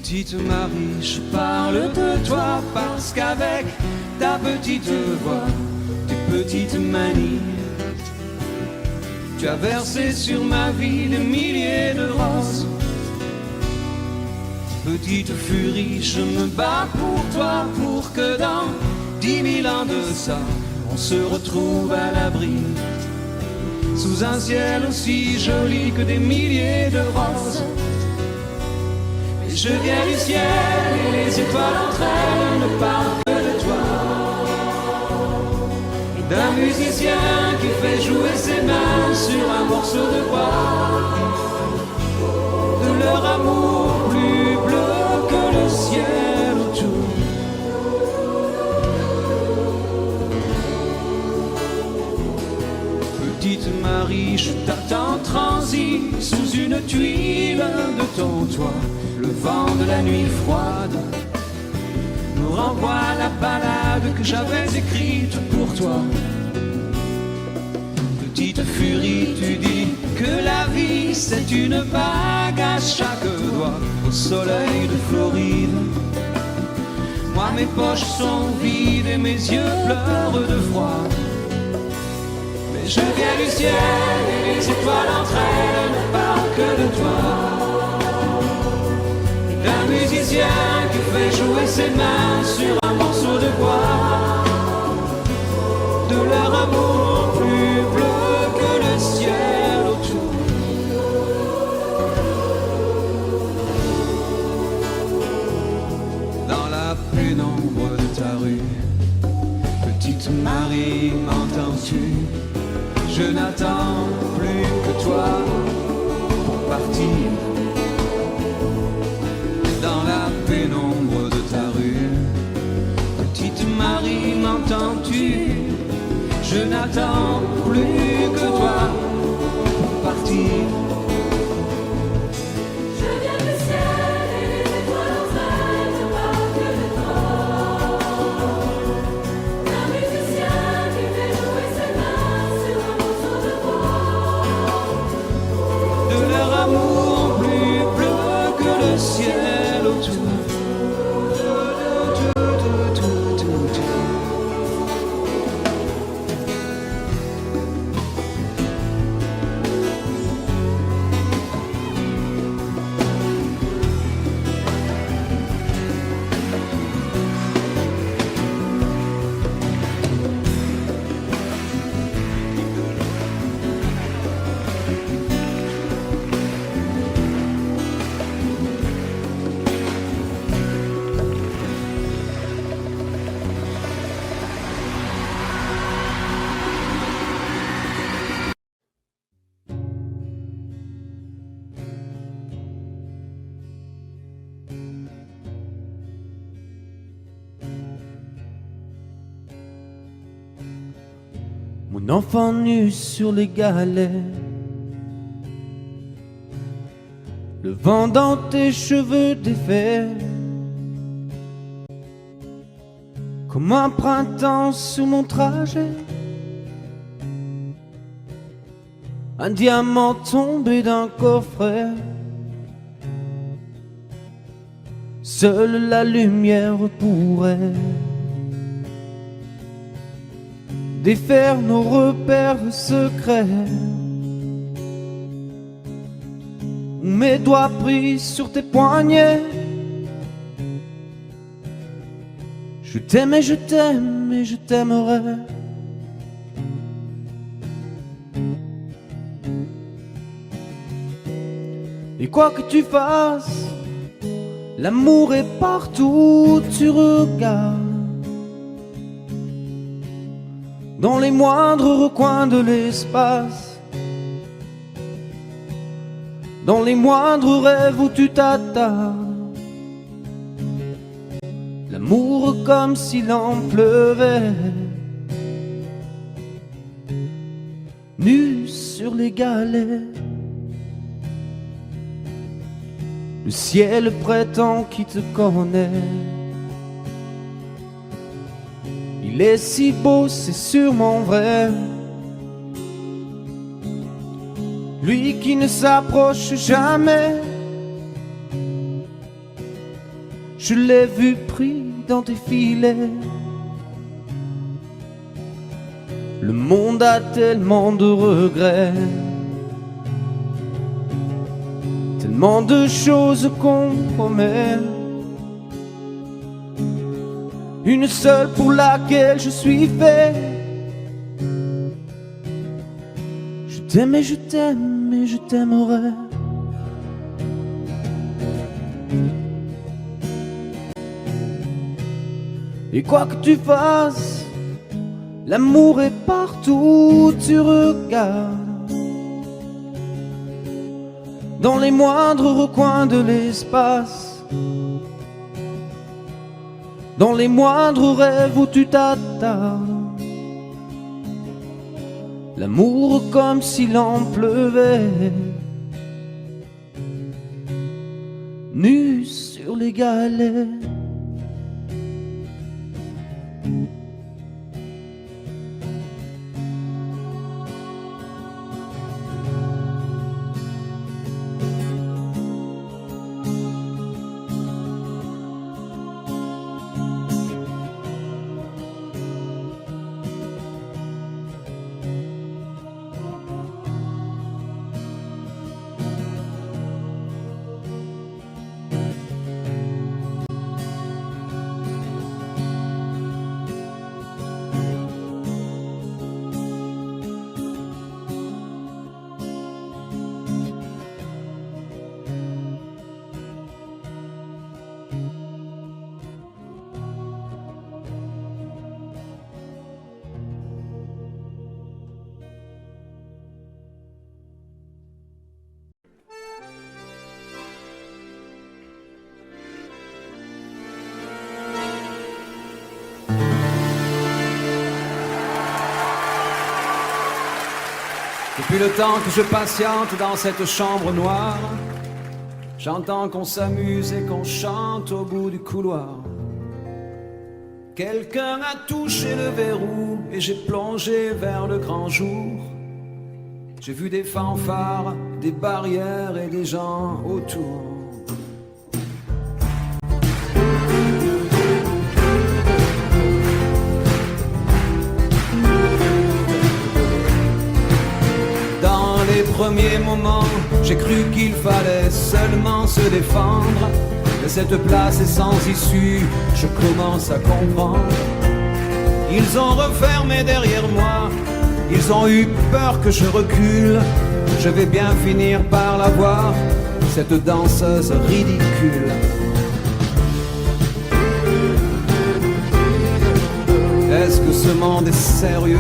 Petite Marie, je parle de toi parce qu'avec ta petite voix, tes petites manies, tu as versé sur ma vie des milliers de roses. Petite furie, je me bats pour toi, pour que dans 10 000 ans de ça, on se retrouve à l'abri, sous un ciel aussi joli que des milliers de roses. Et je viens du ciel et les étoiles entre elles ne parlent que de toi, d'un musicien qui fait jouer ses mains sur un morceau de bois, de leur amour plus bleu que le ciel autour. Petite Marie, je t'attends transi sous une tuile de ton toit. Le vent de la nuit froide nous renvoie la ballade que j'avais écrite pour toi. Petite furie, tu dis que la vie c'est une bague à chaque doigt au soleil de Floride. Moi mes poches sont vides et mes yeux pleurent de froid. Mais je viens du ciel et les étoiles entre elles ne parlent que de toi, d'un musicien qui fait jouer ses mains sur un morceau de bois, de leur amour plus bleu que le ciel autour. Dans la pénombre de ta rue, petite Marie, m'entends-tu? Je n'attends plus que toi pour partir. Dans la pénombre de ta rue, petite Marie, m'entends-tu? Je n'attends plus que toi pour partir. Je viens du ciel et les étoiles entre elles ne parlent que de toi, d'un musicien qui fait jouer ses mains sur un morceau de bois, De leur amour plus bleu que le ciel autour. Mon enfant nu sur les galets, le vent dans tes cheveux défaits, comme un printemps sur mon trajet, un diamant tombé d'un coffret. Seule la lumière pourrait défaire nos repères secrets, où mes doigts pris sur tes poignets. Je t'aime et je t'aime et je t'aimerai. Et quoi que tu fasses, l'amour est partout où tu regardes, dans les moindres recoins de l'espace, dans les moindres rêves où tu t'attardes. L'amour comme s'il en pleuvait, nu sur les galets. Le ciel prétend qui te connaît. Il est si beau, c'est sûrement vrai. Lui qui ne s'approche jamais, je l'ai vu pris dans tes filets. Le monde a tellement de regrets, tellement de choses qu'on promet. Une seule pour laquelle je suis fait. Je t'aime et je t'aime et je t'aimerai. Et quoi que tu fasses, l'amour est partout où tu regardes. Dans les moindres recoins de l'espace, dans les moindres rêves où tu t'attardes. L'amour comme s'il en pleuvait, nu sur les galets. Depuis le temps que je patiente dans cette chambre noire, j'entends qu'on s'amuse et qu'on chante au bout du couloir. Quelqu'un a touché le verrou et j'ai plongé vers le grand jour. J'ai vu des fanfares, des barrières et des gens autour. Les premiers moments, j'ai cru qu'il fallait seulement se défendre. Mais cette place est sans issue, je commence à comprendre. Ils ont refermé derrière moi, ils ont eu peur que je recule. Je vais bien finir par la voir, cette danseuse ridicule. Est-ce que ce monde est sérieux ?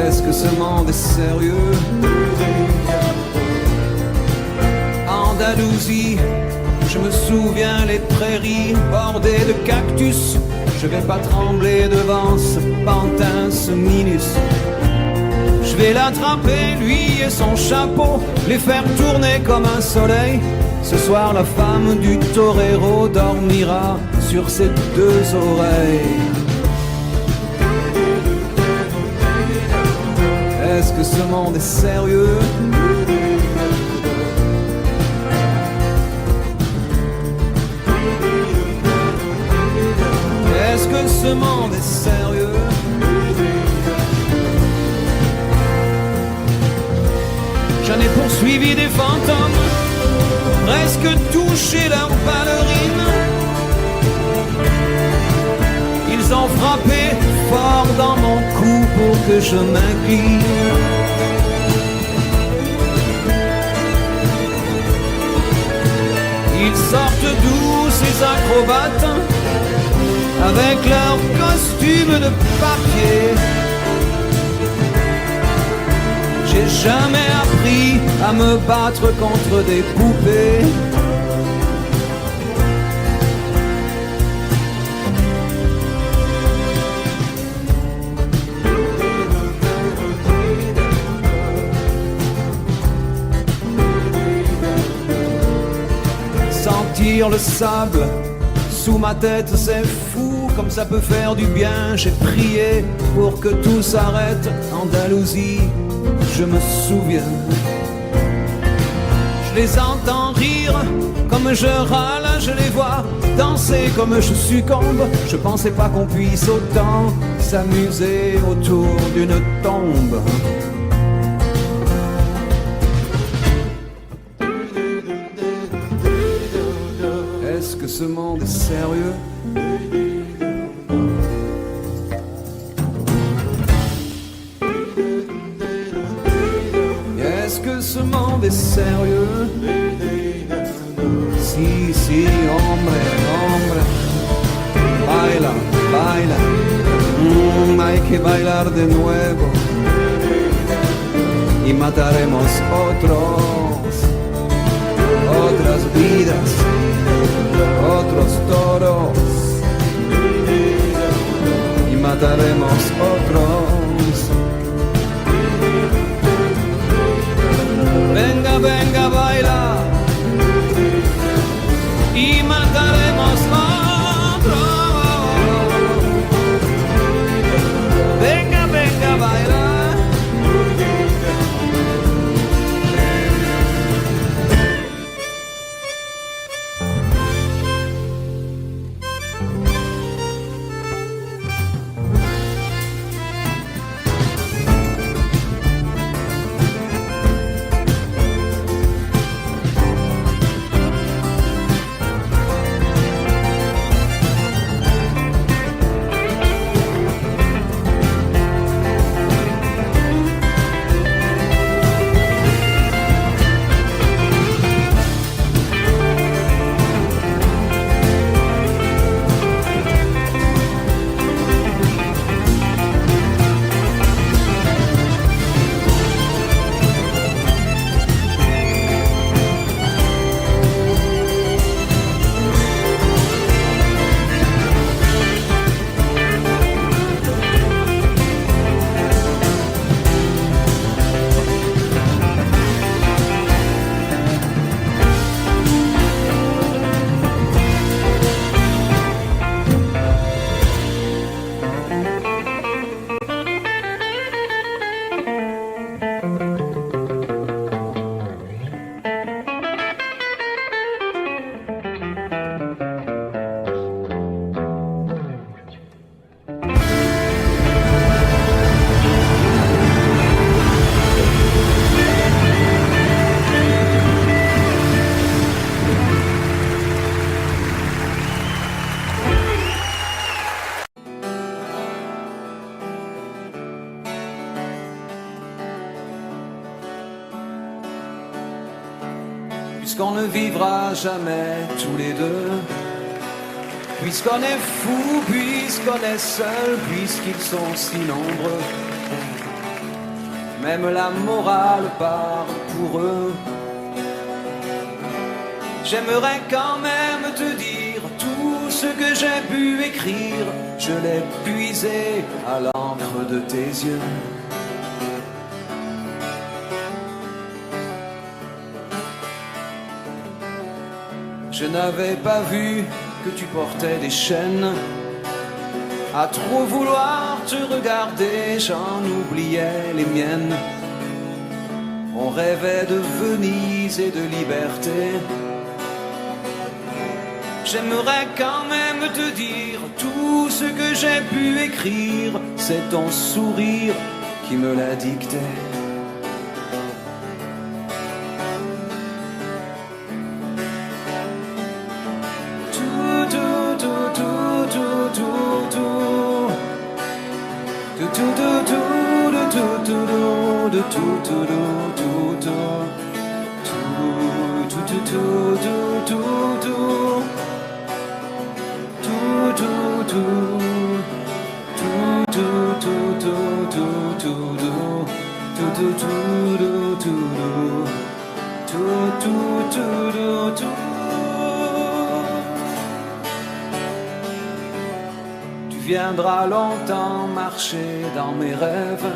Est-ce que ce monde est sérieux? Andalousie, je me souviens les prairies bordées de cactus. Je vais pas trembler devant ce pantin, ce minus. Je vais l'attraper, lui et son chapeau, les faire tourner comme un soleil. Ce soir la femme du torero dormira sur ses deux oreilles. Est-ce que ce monde est sérieux? Est-ce que ce monde est sérieux? J'en ai poursuivi des fantômes, presque touché leurs ballerines. Ils ont frappé fort dans mon cou pour que je m'incline. Ils sortent d'où ces acrobates avec leurs costumes de papier? J'ai jamais appris à me battre contre des poupées. Sentir le sable sous ma tête, c'est fou, comme ça peut faire du bien. J'ai prié pour que tout s'arrête. Andalousie, je me souviens. Je les entends rire comme je râle, je les vois danser comme je succombe. Je pensais pas qu'on puisse autant s'amuser autour d'une tombe. Est-ce que ce monde est sérieux? Est-ce que ce monde est sérieux? Si, si, hombre, hombre. Baila, baila. Hay que bailar de nuevo. Y mataremos otras vidas, otros toros. Y mataremos otros. Venga, venga, baila. Y mataremos otro. Venga, venga, baila. Puisqu'on ne vivra jamais tous les deux, puisqu'on est fou, puisqu'on est seul, puisqu'ils sont si nombreux, même la morale part pour eux. J'aimerais quand même te dire tout ce que j'ai pu écrire, je l'ai puisé à l'encre de tes yeux. Je n'avais pas vu que tu portais des chaînes. À trop vouloir te regarder, j'en oubliais les miennes. On rêvait de Venise et de liberté. J'aimerais quand même te dire tout ce que j'ai pu écrire. C'est ton sourire qui me l'a dicté. Tu viendras longtemps marcher dans mes rêves.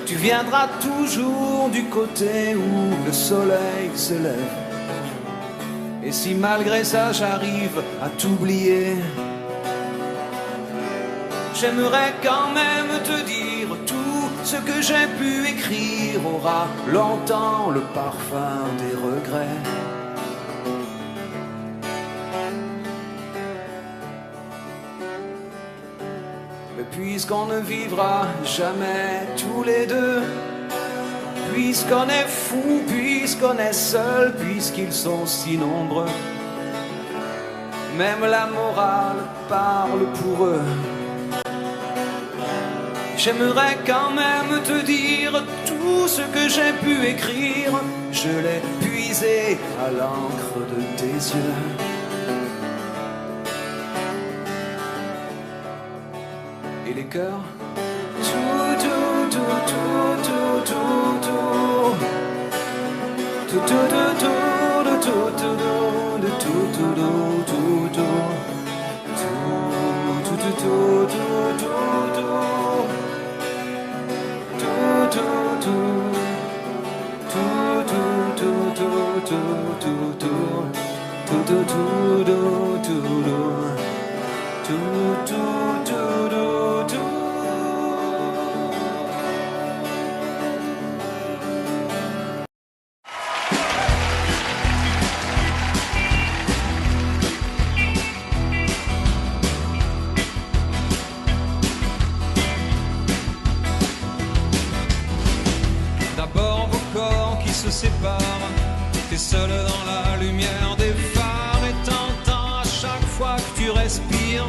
Tu viendras toujours du côté où le soleil se lève. Et si malgré ça j'arrive à t'oublier, j'aimerais quand même te dire tout ce que j'ai pu écrire aura longtemps le parfum des regrets. Mais puisqu'on ne vivra jamais tous les deux, puisqu'on est fou, puisqu'on est seul, puisqu'ils sont si nombreux, même la morale parle pour eux. J'aimerais quand même te dire tout ce que j'ai pu écrire, je l'ai puisé à l'encre de tes yeux. Et les cœurs, tout, tout, tout, tout, tout, tout, tout, tout, tout, tout, tout, tout, D'abord vos corps qui se séparent, t'es seul dans la lumière des phares et t'entends à chaque fois que tu respires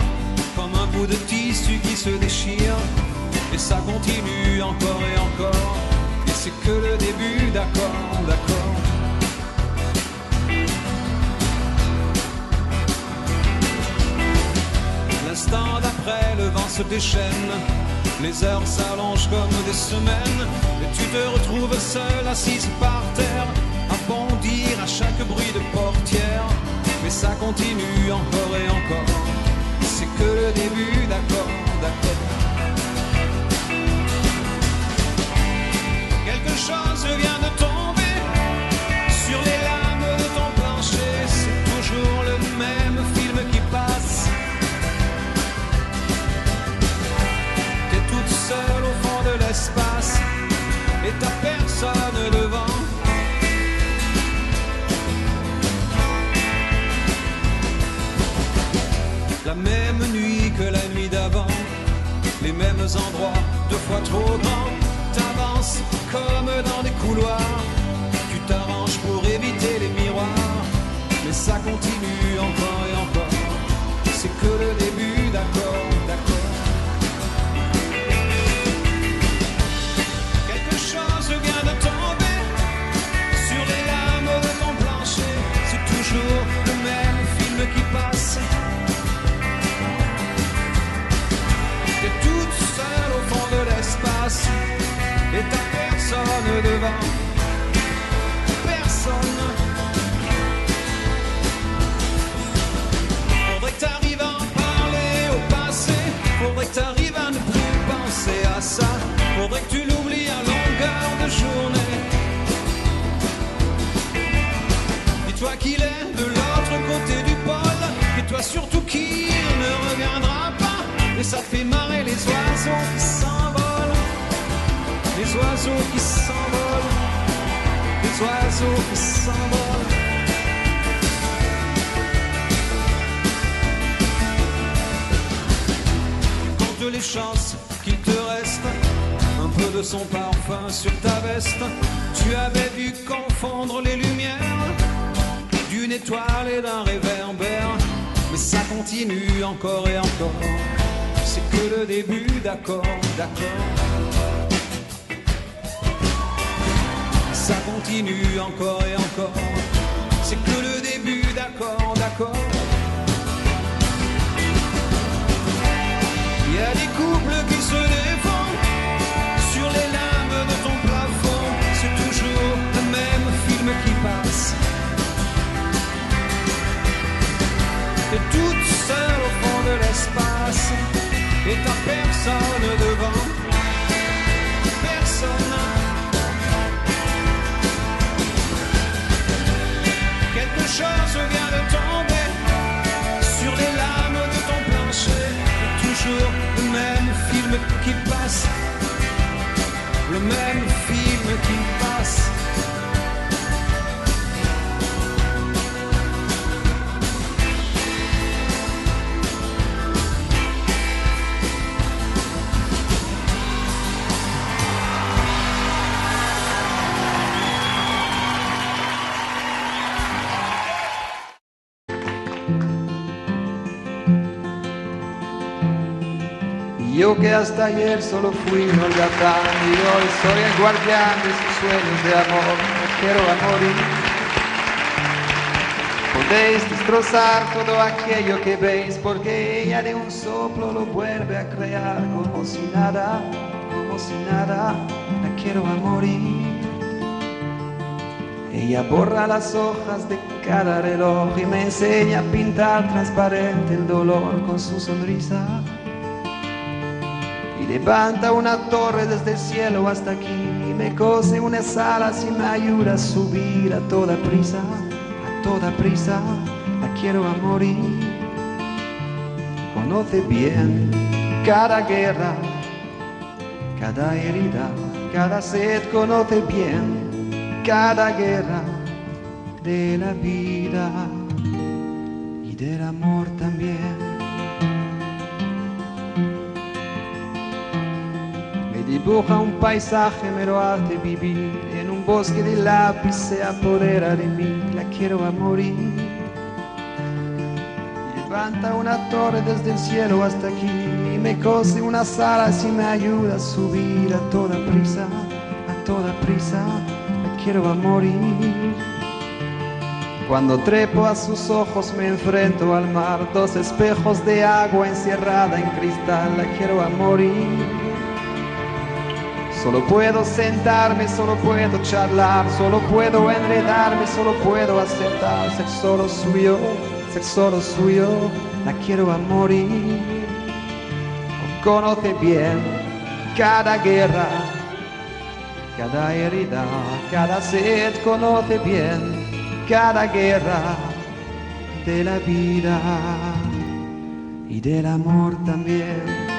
comme un bout de tissu qui se déchire. Et ça continue encore et encore, et c'est que le début, d'accord, d'accord. L'instant d'après, le vent se déchaîne, les heures s'allongent comme des semaines, et tu te retrouves seule assise par terre, à bondir à chaque bruit de portière. Mais ça continue encore et encore, c'est que le début, d'accord, d'accord. Quelque chose vient de tomber sur les lames de ton plancher, c'est toujours le même film qui passe. T'es toute seule au fond de l'espace et t'as personne devant. La même nuit que la nuit d'avant, les mêmes endroits, 2 fois trop grands. T'avances comme dans des couloirs, tu t'arranges pour éviter les miroirs, mais ça continue encore et encore, c'est que le début, d'accord, d'accord. Quelque chose vient de tomber sur les lames de ton plancher, c'est toujours le même film qui passe. T'es toute seule au fond de l'espace et t'as personne devant, personne. Faudrait que t'arrives à en parler au passé, faudrait que t'arrives à ne plus penser à ça, faudrait que tu l'oublies à longueur de journée. Dis-toi qu'il est de l'autre côté du pôle, et toi surtout qu'il ne reviendra pas, et ça te fait marrer les oiseaux qui s'envolent. Les oiseaux qui s'envolent, les oiseaux qui s'envolent. Compte les chances qu'il te reste un peu de son parfum sur ta veste. Tu avais vu confondre les lumières d'une étoile et d'un réverbère, mais ça continue encore et encore, c'est que le début, d'accord, d'accord. Ça continue encore et encore, c'est que le début, d'accord, d'accord. Il y a des couples qui se défendent sur les lames de ton plafond, c'est toujours le même film qui passe. T'es toute seule au fond de l'espace et t'as personne devant, personne. Quelque chose vient de tomber sur les lames de ton plancher, et toujours le même film qui passe. le même film qui passe. Yo que hasta ayer solo fui un holgazán y hoy soy el guardián de sus sueños de amor, me quiero a morir. Podéis destrozar todo aquello que veis, porque ella de un soplo lo vuelve a crear como si nada, la quiero a morir. Ella borra las hojas de cada reloj y me enseña a pintar transparente el dolor con su sonrisa. Y levanta una torre desde el cielo hasta aquí y me cose unas alas y me ayuda a subir a toda prisa, la quiero a morir. Conoce bien cada guerra, cada herida, cada sed, conoce bien cada guerra de la vida y del amor también. Dibuja un paisaje, me lo hace vivir. En un bosque de lápiz se apodera de mí, la quiero a morir. Y levanta una torre desde el cielo hasta aquí y me cose unas alas y me ayuda a subir a toda prisa, la quiero a morir. Cuando trepo a sus ojos me enfrento al mar, dos espejos de agua encerrada en cristal, la quiero a morir. Solo puedo sentarme, solo puedo charlar, solo puedo enredarme, solo puedo aceptar ser solo suyo, la quiero a morir. Conoce bien cada guerra, cada herida, cada sed, conoce bien cada guerra de la vida y del amor también.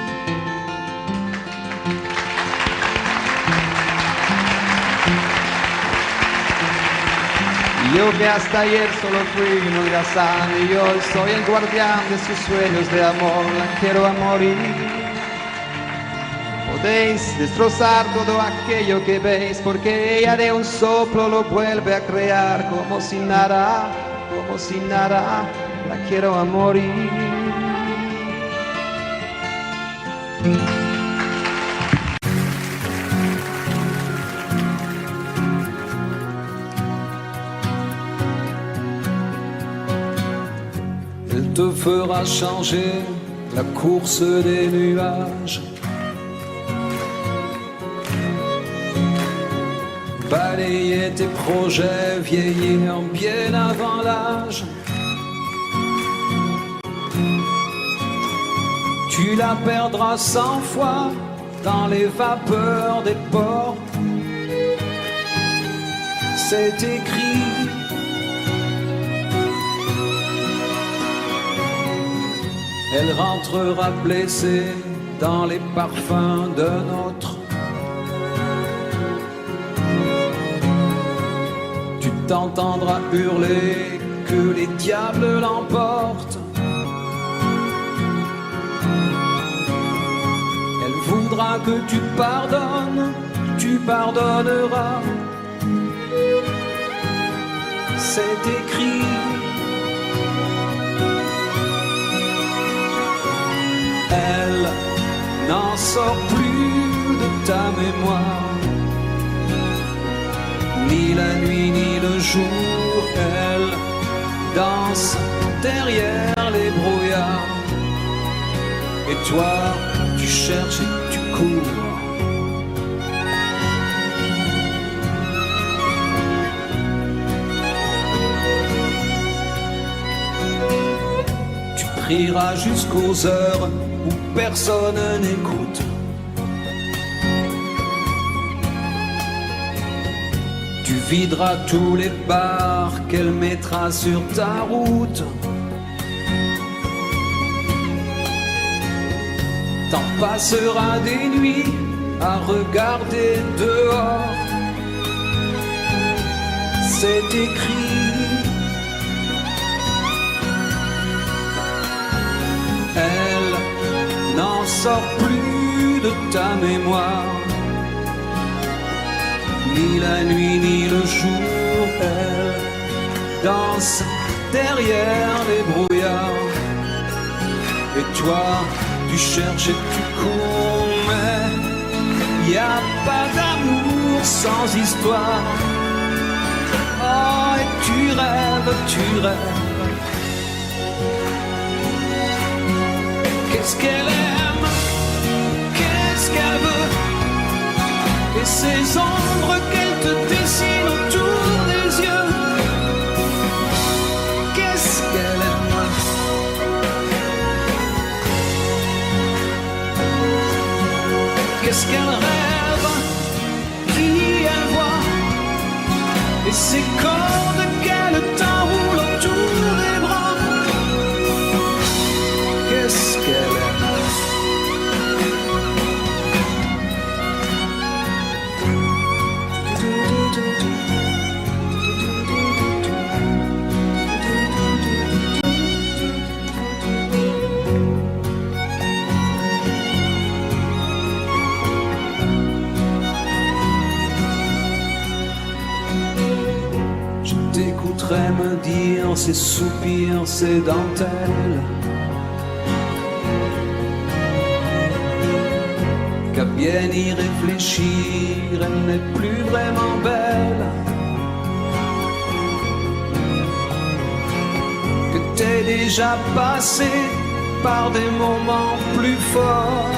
Yo que hasta ayer solo fui un holgazán y hoy soy el guardián de sus sueños de amor, la quiero a morir. Podéis destrozar todo aquello que veis, porque ella de un soplo lo vuelve a crear como si nada, la quiero a morir. Te fera changer la course des nuages, balayer tes projets, vieillir bien avant l'âge. Tu la perdras 100 fois dans les vapeurs des ports. C'est écrit. Elle rentrera blessée dans les parfums d'un autre. Tu t'entendras hurler que les diables l'emportent. Elle voudra que tu pardonnes, tu pardonneras. C'est écrit. Elle n'en sort plus de ta mémoire, ni la nuit ni le jour. Elle danse derrière les brouillards, et toi tu cherches et tu cours. Tu prieras jusqu'aux heures où personne n'écoute. Tu videras tous les bars qu'elle mettra sur ta route. T'en passeras des nuits à regarder dehors. C'est écrit. Elle n'en sort plus de ta mémoire, ni la nuit ni le jour. Elle danse derrière les brouillards, et toi tu cherches et tu cours, mais y a pas d'amour sans histoire. Oh, et tu rêves, tu rêves. Qu'est-ce qu'elle aime, qu'est-ce qu'elle veut, et ces ombres qu'elle te dessine autour des yeux. Qu'est-ce qu'elle aime, qu'est-ce qu'elle rêve, qui elle voit, et ces cordes qu'elle t'enroule autour des bras. Qu'est-ce qu'elle aime. Je t'écouterai me dire ces soupirs, ces dentelles, qu'à bien y réfléchir, elle n'est plus vraiment belle, que t'es déjà passé par des moments plus forts.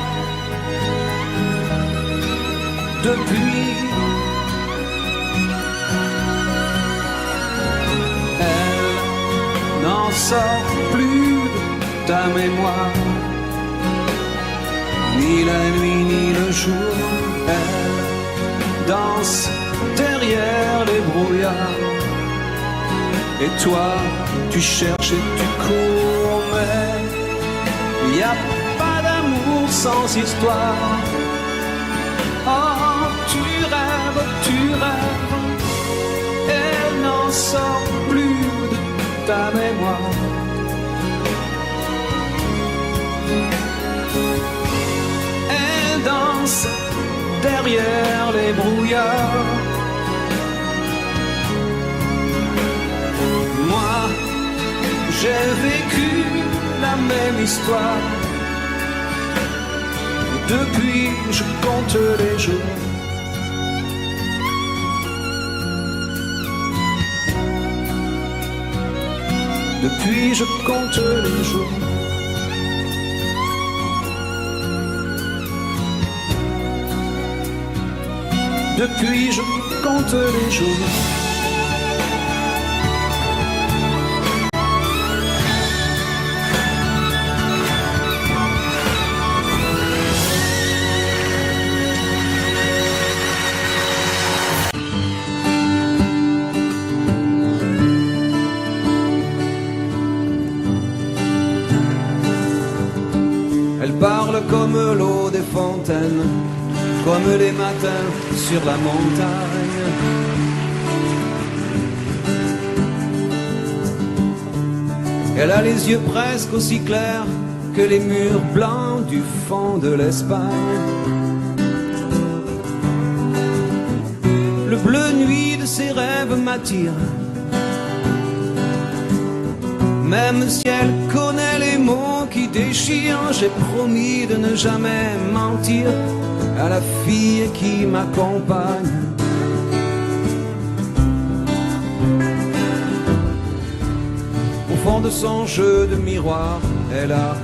Depuis, elle n'en sort plus de ta mémoire, ni la nuit ni le jour. Elle danse derrière les brouillards, et toi tu cherches et tu cours, mais y a pas d'amour sans histoire. Oh, tu rêves, elle n'en sort plus de ta mémoire. Danse derrière les brouillards. Moi, j'ai vécu la même histoire. Depuis, je compte les jours. Depuis, je compte les jours. Depuis, je compte les jours. Elle parle comme l'eau des fontaines, comme les matins sur la montagne. Elle a les yeux presque aussi clairs que les murs blancs du fond de l'Espagne. Le bleu nuit de ses rêves m'attire, même si elle connaît les mots qui déchirent. J'ai promis de ne jamais mentir à la fille qui m'accompagne. Au fond de son jeu de miroir, elle a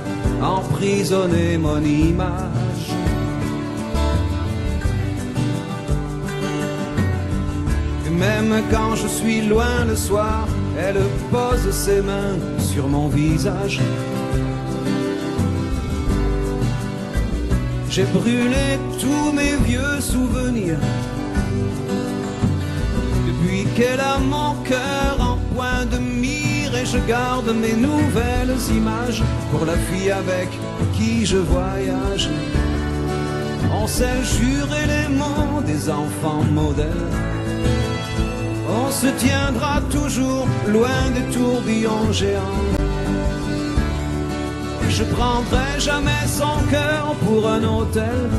emprisonné mon image. Et même quand je suis loin le soir, elle pose ses mains sur mon visage. J'ai brûlé tous mes vieux souvenirs depuis qu'elle a mon cœur en point de mire, et je garde mes nouvelles images pour la fille avec qui je voyage. On sait jurer les mots des enfants modèles. On se tiendra toujours loin des tourbillons géants. Je prendrai jamais son cœur pour un hôtel.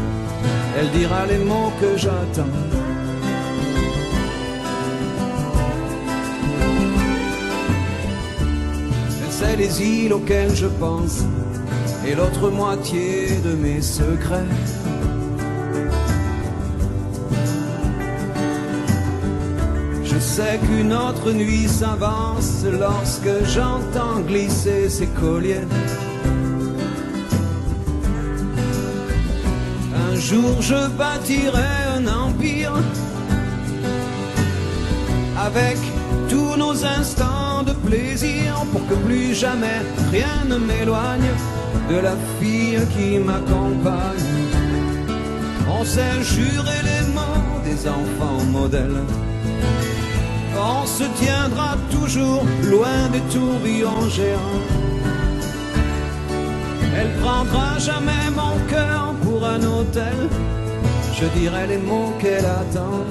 Elle dira les mots que j'attends. Elle sait les îles auxquelles je pense et l'autre moitié de mes secrets. Je sais qu'une autre nuit s'avance lorsque j'entends glisser ses colliers. Un jour je bâtirai un empire avec tous nos instants de plaisir pour que plus jamais rien ne m'éloigne de la fille qui m'accompagne. On sait jurer les mots des enfants modèles. On se tiendra toujours loin des tourbillons géants. Elle prendra jamais mon cœur pour un hôtel. Je dirai les mots qu'elle attend.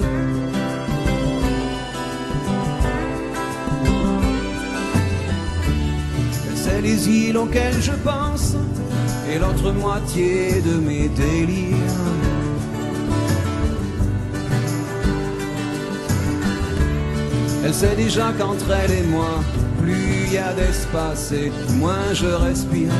Elle sait les îles auxquelles je pense et l'autre moitié de mes délires. Elle sait déjà qu'entre elle et moi, plus il y a d'espace et moins je respire.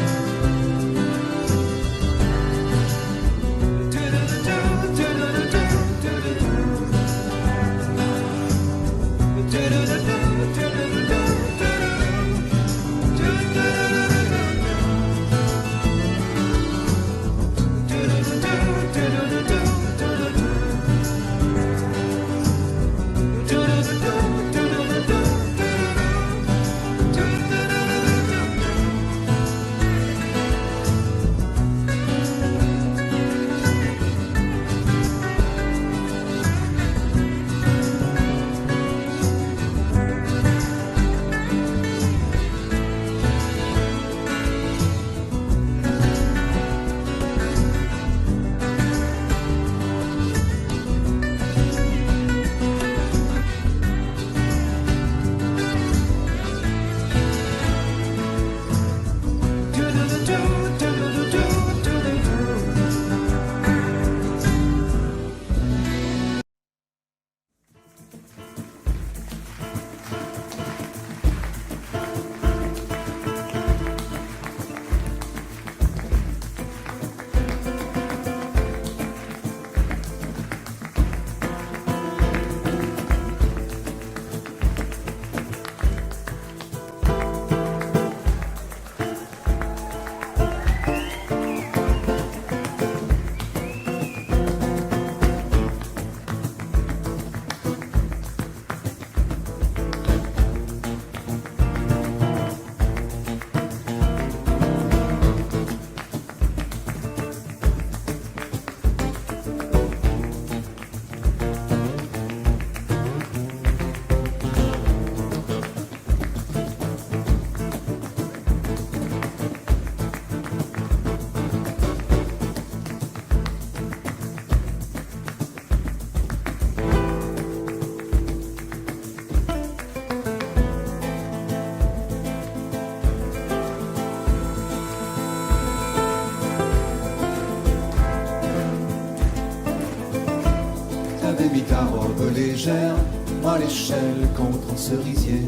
T'avais mis ta robe légère, moi l'échelle contre un cerisier.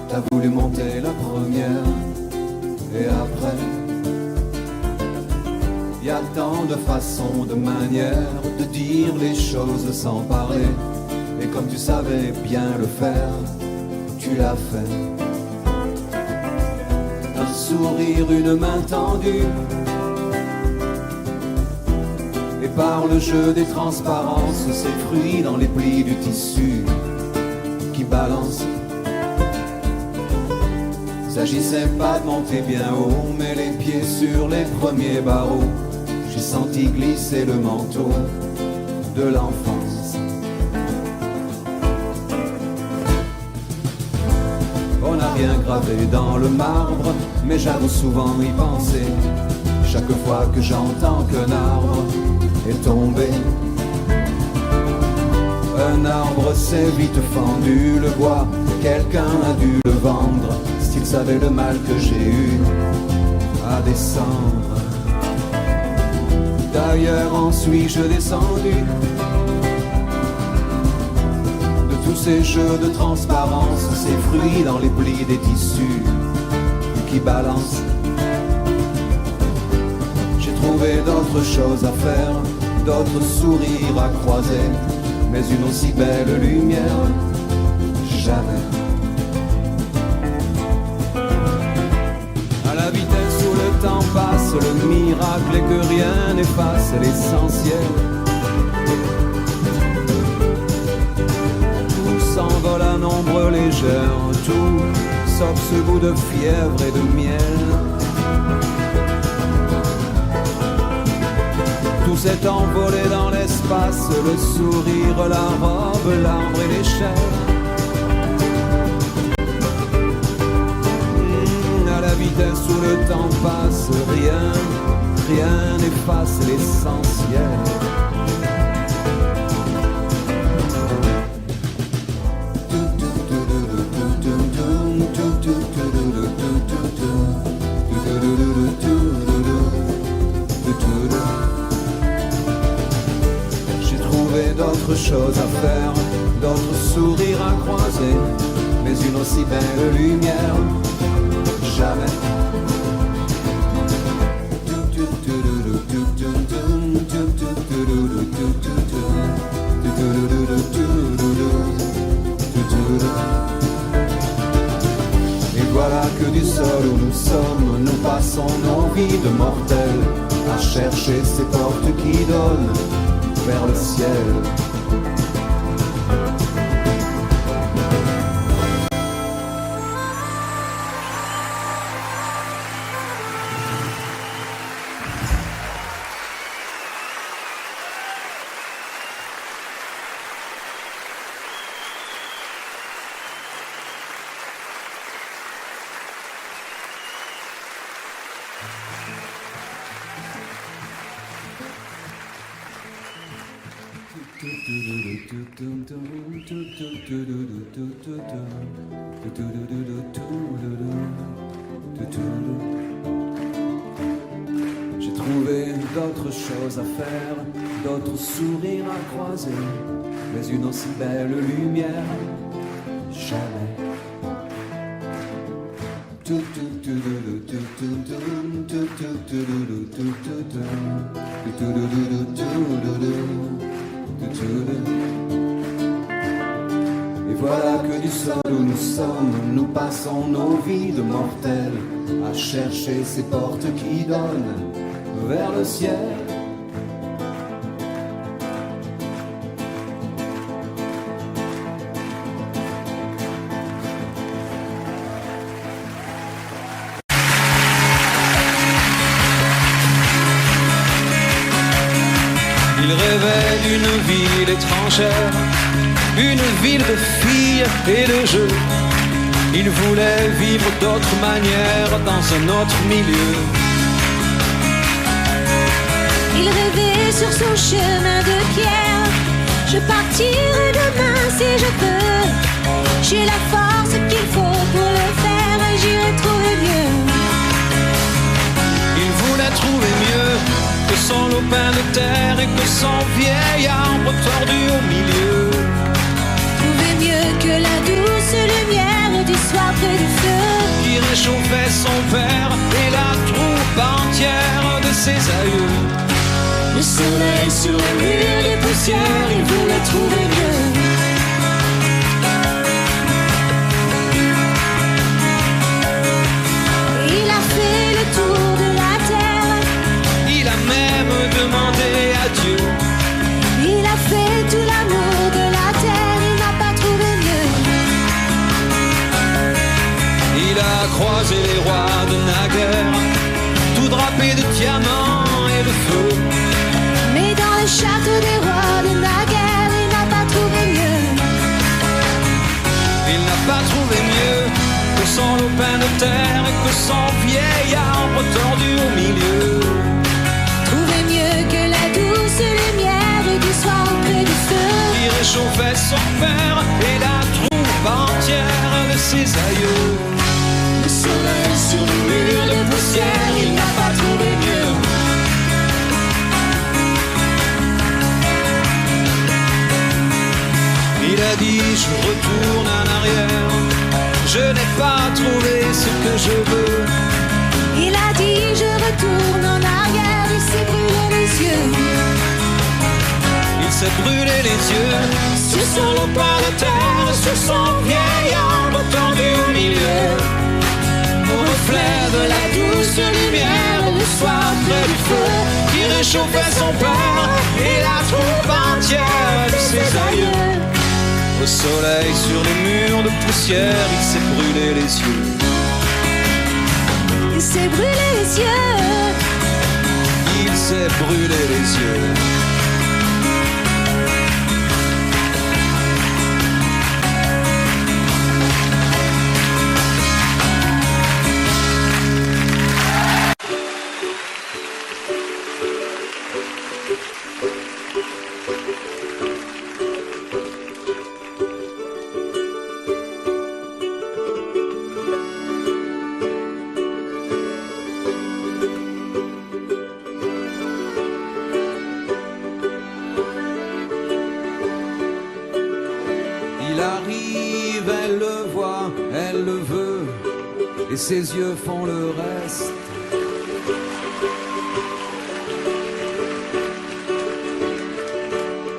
T'as voulu monter la première, et après, y a tant de façons, de manières de dire les choses sans parler. Et comme tu savais bien le faire, tu l'as fait. Un sourire, une main tendue, et par le jeu des transparences, ces fruits dans les plis du tissu qui balancent. S'agissait pas de monter bien haut, mais les pieds sur les premiers barreaux. J'ai senti glisser le manteau de l'enfance. On n'a rien gravé dans le marbre, mais j'avoue souvent y penser. Chaque fois que j'entends qu'un arbre est tombé. Un arbre s'est vite fendu, le bois, quelqu'un a dû le vendre, s'il savait le mal que j'ai eu à descendre. D'ailleurs en suis-je descendu de tous ces jeux de transparence, ces fruits dans les plis des tissus qui balancent. J'ai trouvé d'autres choses à faire, d'autres sourires à croiser, mais une aussi belle lumière, jamais. À la vitesse où le temps passe, le miracle est que rien n'efface l'essentiel. Tout s'envole à nombre légère, tout sauf ce goût de fièvre et de miel. Tout s'est envolé dans l'espace, le sourire, la robe, l'arbre et l'échelle. À la vitesse où le temps passe, rien n'efface l'essentiel. D'autres choses à faire, d'autres sourires à croiser, mais une aussi belle lumière, jamais. Et voilà que du sol où nous sommes, nous passons nos vies de mortels à chercher ces portes qui donnent vers le ciel. J'ai trouvé d'autres choses à faire, d'autres sourires à croiser, mais une aussi belle lumière, jamais. Et voilà que du sol où nous sommes, nous passons nos vies de mortels à chercher ces portes qui donnent vers le ciel. Il rêvait d'une ville étrangère, une ville de filles et de jeux. Il voulait vivre d'autres manières dans un autre milieu. Il rêvait sur son chemin de pierre. Je partirai demain si je peux. J'ai la force qu'il faut pour le faire. J'irai trouver mieux. Il voulait trouver mieux que son lopin de terre et que son vieil arbre tordu au milieu. Trouver mieux que la douce lumière du soir près du feu Qui réchauffait son verre et la troupe entière de ses aïeux. Le soleil sur le mur des poussières, il voulait trouver mieux. Il a fait le tour de la terre. Il a même demandé à Dieu. Il a fait tout l'amour de la terre, il n'a pas trouvé mieux. Il a croisé les rois de naguère, tout drapés de diamants et de feu. Mais dans le château des rois de naguère, il n'a pas trouvé mieux. Il n'a pas trouvé mieux que son lopin de terre et que son vieil arbre tordu au milieu. Trouver mieux que la douce lumière réchauffait son père et la troupe entière de ses aïeux. Le soleil sur le mur de poussière, il n'a pas trouvé mieux. Il a dit je retourne en arrière, je n'ai pas trouvé ce que je veux. Il a dit je retourne en arrière, il s'est brûlé les yeux. Il s'est brûlé les yeux Sur son lopin de terre, sur son vieil arbre tendu au milieu. au reflet de la douce lumière Le soir près du feu, qui réchauffait son père et la troupe entière de ses aïeux. Au soleil sur les murs de poussière, il s'est brûlé les yeux. il s'est brûlé les yeux. Il s'est brûlé les yeux. Il arrive, elle le voit, elle le veut, et ses yeux font le reste.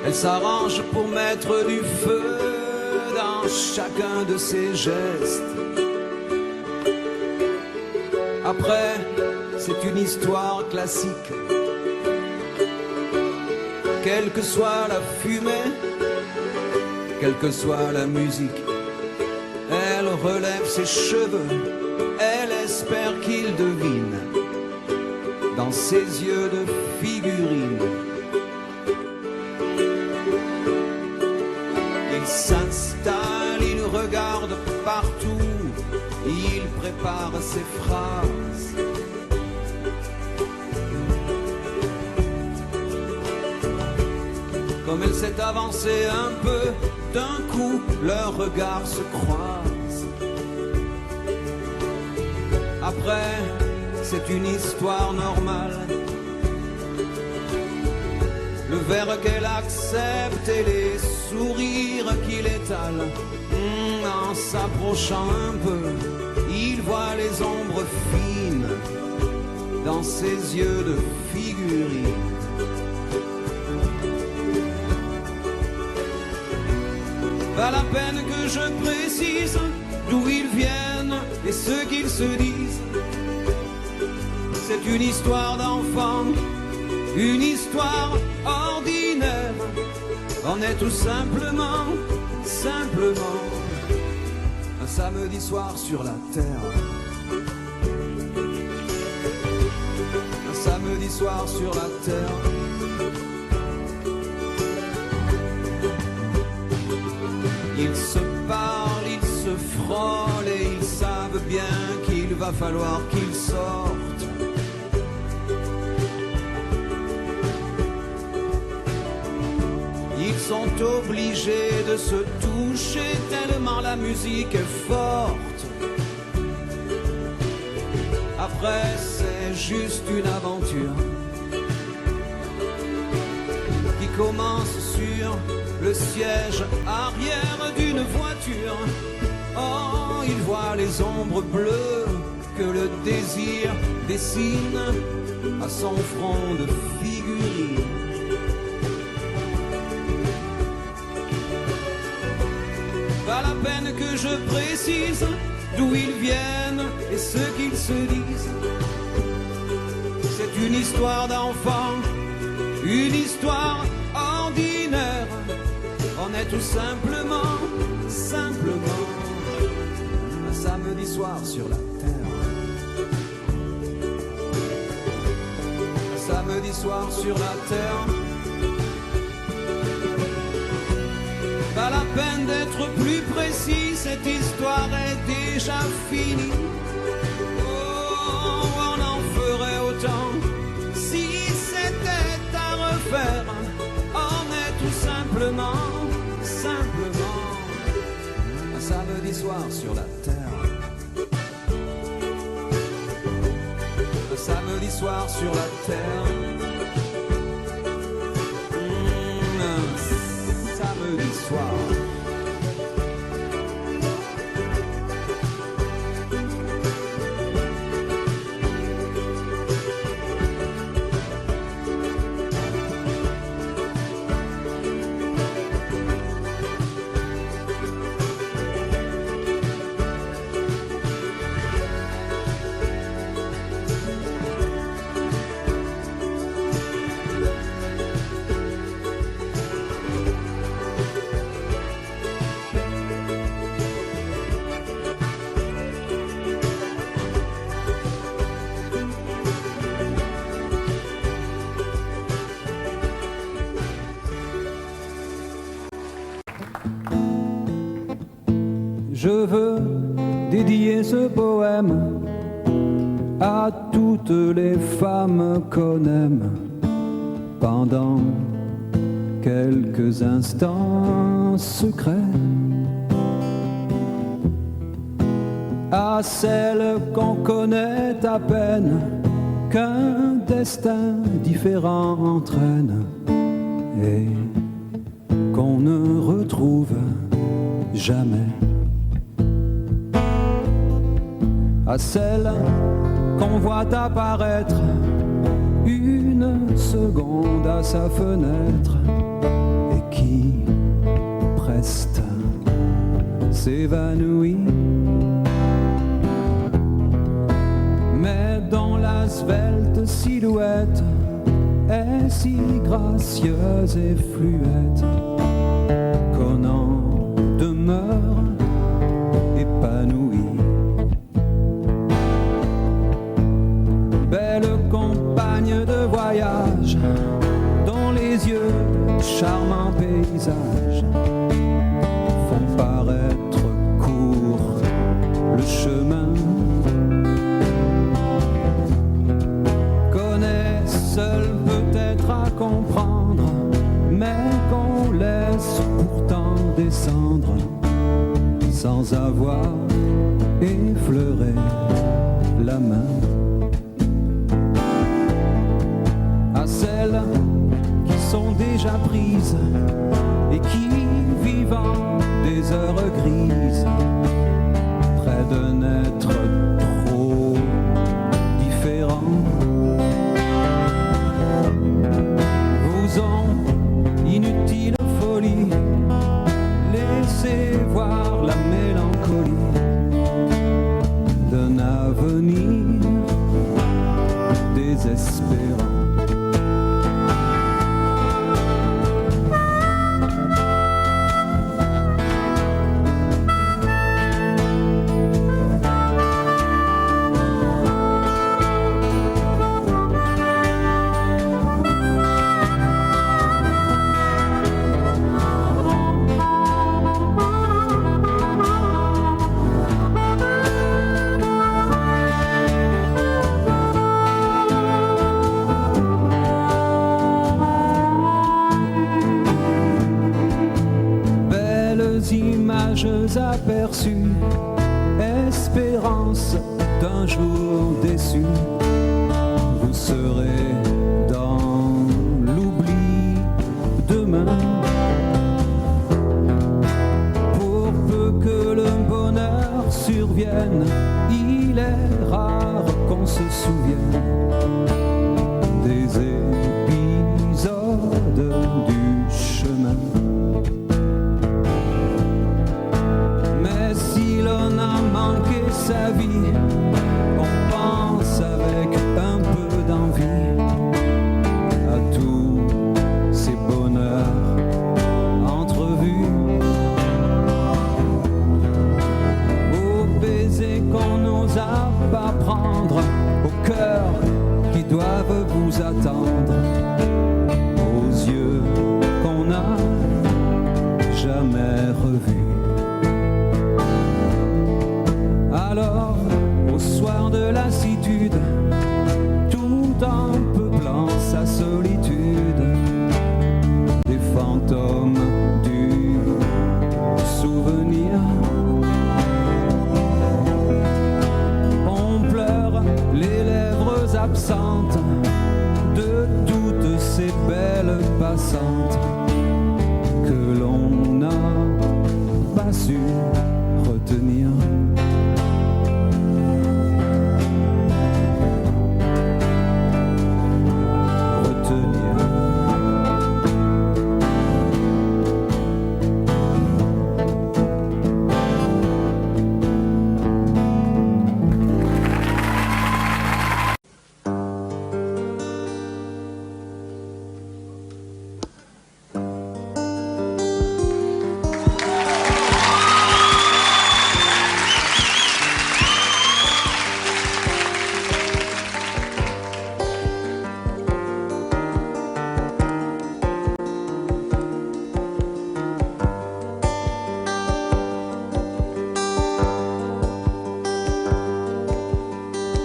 Elle s'arrange pour mettre du feu dans chacun de ses gestes. Après, c'est une histoire classique. Quelle que soit la fumée, quelle que soit la musique, elle relève ses cheveux, elle espère qu'il devine dans ses yeux de figurine. Il s'installe, il regarde partout, il prépare ses phrases. Comme elle s'est avancée un peu, d'un coup, leurs regards se croisent. Après, c'est une histoire normale. Le verre qu'elle accepte et les sourires qu'il étale. En s'approchant un peu, il voit les ombres fines dans ses yeux de figurine. Pas la peine que je précise d'où ils viennent et ce qu'ils se disent. C'est une histoire d'enfant, une histoire ordinaire. On est tout simplement, un samedi soir sur la terre. Un samedi soir sur la terre. Ils se parlent, ils se frôlent et ils savent bien qu'il va falloir qu'ils sortent. Ils sont obligés de se toucher tellement la musique est forte. Après, c'est juste une aventure qui commence sur le siège arrière d'une voiture. Oh, il voit les ombres bleues que le désir dessine à son front de figurine. Pas la peine que je précise d'où ils viennent et ce qu'ils se disent. C'est une histoire d'enfant, une histoire ordinaire. On est tout simplement, un samedi soir sur la terre. Un samedi soir sur la terre. Pas la peine d'être plus précis, cette histoire est déjà finie. Oh, on en ferait autant si c'était à refaire. On est tout simplement, sur la terre. Un samedi soir sur la terre. Un samedi soir. Je veux dédier ce poème à toutes les femmes qu'on aime pendant quelques instants secrets, à celles qu'on connaît à peine, qu'un destin différent entraîne et qu'on ne retrouve jamais. À celle qu'on voit apparaître une seconde à sa fenêtre et qui preste s'évanouit, mais dont la svelte silhouette est si gracieuse et fluette qu'on en demeure épanoui. Belle compagne de voyage, dont les yeux, charmants paysages, font paraître court le chemin. Connaît seul peut-être à comprendre, mais qu'on laisse pourtant descendre sans avoir effleuré la main. Celles qui sont déjà prises et qui, vivant des heures grises, près d'un être trop différent, vous ont inutile folie laissez voir la mélancolie d'un avenir désespérant. Aperçus, espérance d'un jour déçu, vous serez dans l'oubli demain. Pour peu que le bonheur survienne, il est rare qu'on se souvienne des épisodes du chemin. On a manqué sa vie, on pense avec un peu d'envie à tous ces bonheurs entrevus, aux baisers qu'on n'osa pas prendre, aux cœurs qui doivent vous attendre, aux yeux qu'on n'a jamais revus. Alors, au soir de lassitude, tout en peuplant sa solitude, des fantômes du souvenir absente de toutes ces belles passantes que l'on n'a pas su retenir.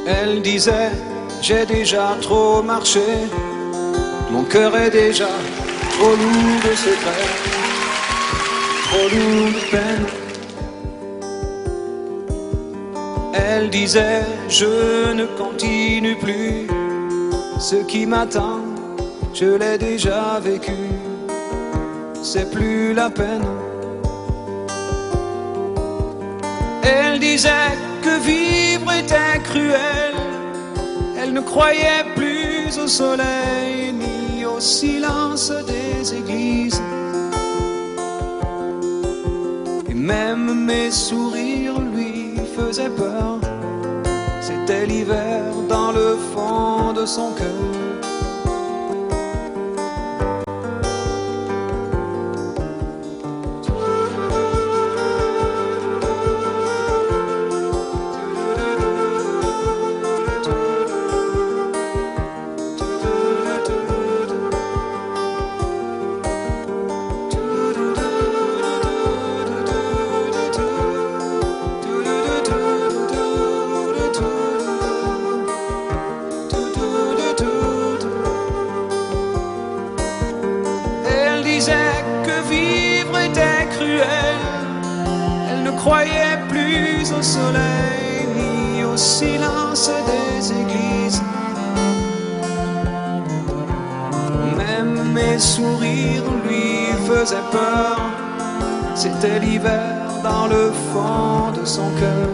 Elle disait, j'ai déjà trop marché, mon cœur est déjà trop lourd de secrets, trop lourd de peine. Elle disait, je ne continue plus, ce qui m'attend, je l'ai déjà vécu, c'est plus la peine. Elle disait que vivre était cruel, elle ne croyait plus au soleil ni au silence des églises. Et même mes sourires lui faisaient peur, c'était l'hiver dans le fond de son cœur. Croyait plus au soleil ni au silence des églises. Même mes sourires lui faisaient peur, c'était l'hiver dans le fond de son cœur.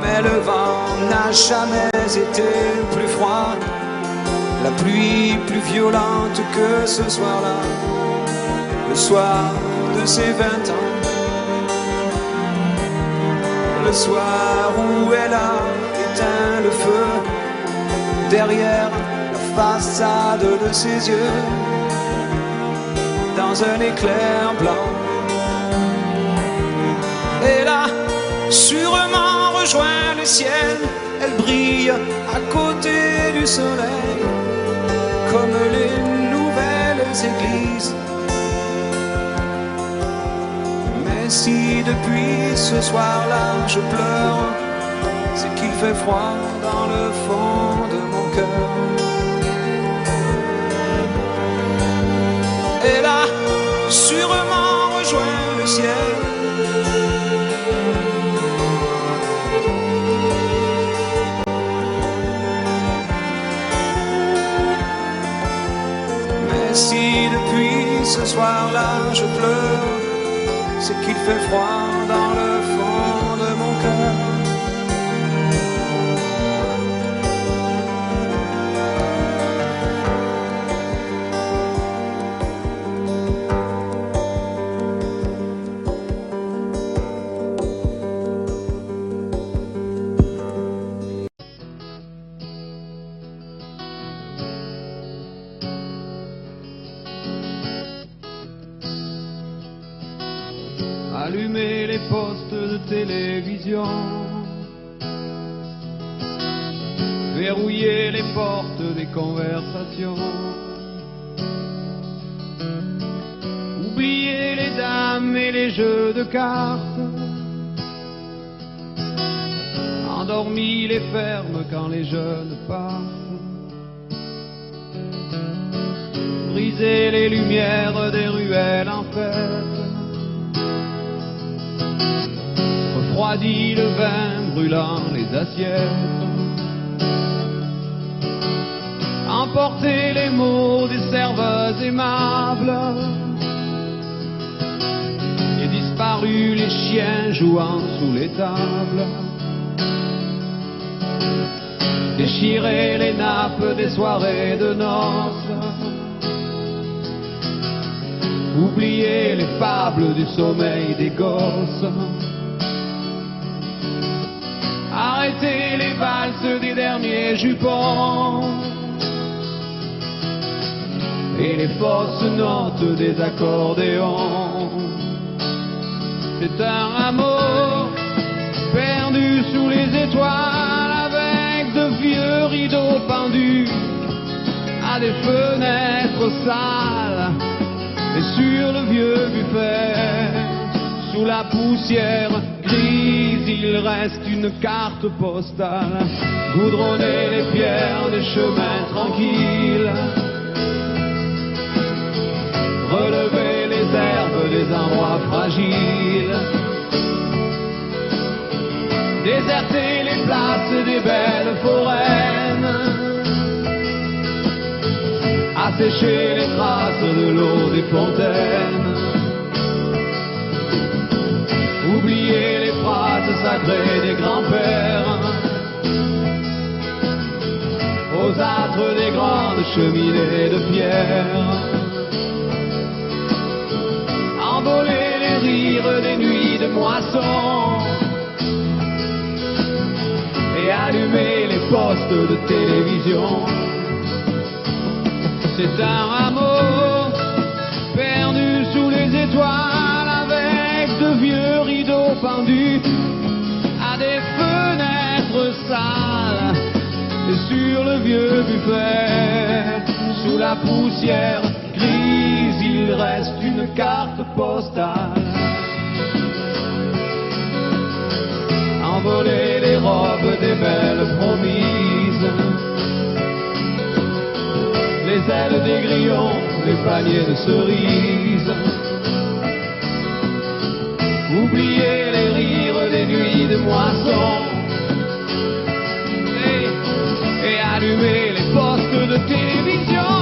Mais le vent n'a jamais été plus froid, la pluie plus violente que ce soir-là, le soir de ses 20 ans, le soir où elle a éteint le feu derrière la façade de ses yeux, dans un éclair blanc. Elle a sûrement rejoint le ciel, elle brille à côté du soleil, comme les nouvelles églises. Mais si depuis ce soir-là je pleure, c'est qu'il fait froid dans le fond de mon cœur. Elle a sûrement rejoint le ciel, si depuis ce soir-là je pleure, c'est qu'il fait froid dans le fond de mon cœur. Allumer les postes de télévision, verrouiller les portes des conversations, oublier les dames et les jeux de cartes, endormi les fermes quand les jeunes partent, briser les lumières des ruelles en fête, refroidit le vin brûlant les assiettes. Emporter les mots des serveuses aimables et disparu les chiens jouant sous les tables. Déchirer les nappes des soirées de noces, oublier les fables du sommeil des gosses, arrêter les valses des derniers jupons et les fausses notes des accordéons. C'est un amour perdu sous les étoiles, avec de vieux rideaux pendus à des fenêtres sales. Et sur le vieux buffet, sous la poussière grise, il reste une carte postale. Goudronner les pierres des chemins tranquilles, relever les herbes des endroits fragiles, déserter les places des belles foraines, assécher les traces de l'eau des fontaines, oublier les phrases sacrées des grands-pères, aux âtres des grandes cheminées de pierre, envoler les rires des nuits de moisson et allumer les postes de télévision. C'est un amour perdu sous les étoiles, avec de vieux rideaux pendus à des fenêtres sales. Et sur le vieux buffet, sous la poussière grise, il reste une carte postale. Envoler les robes des belles promises, les ailes des grillons, les paniers de cerises, oublier les rires des nuits de moisson et allumer les postes de télévision.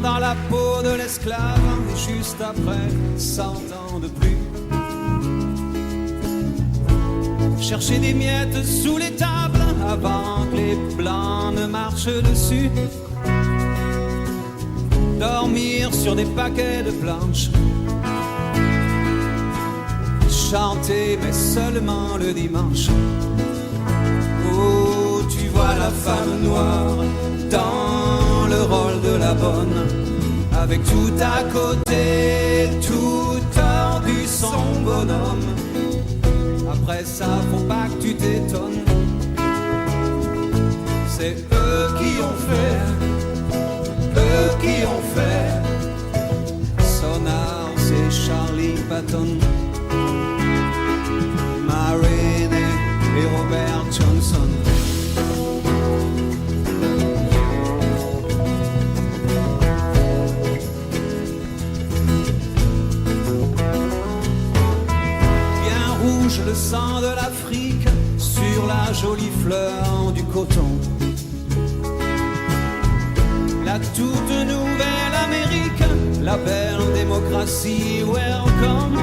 Dans la peau de l'esclave, et juste après 100 ans de plus, chercher des miettes sous les tables avant que les blancs ne marchent dessus, dormir sur des paquets de planches, chanter mais seulement le dimanche. Oh, tu vois la femme noire dans le rôle de la bonne, avec tout à côté, tout tordu son bonhomme. Après ça, faut pas que tu t'étonnes, c'est eux qui ont fait Sonar, c'est Charlie Patton, Marine et Robert Johnson. Le sang de l'Afrique sur la jolie fleur du coton, la toute nouvelle Amérique, la belle démocratie, welcome.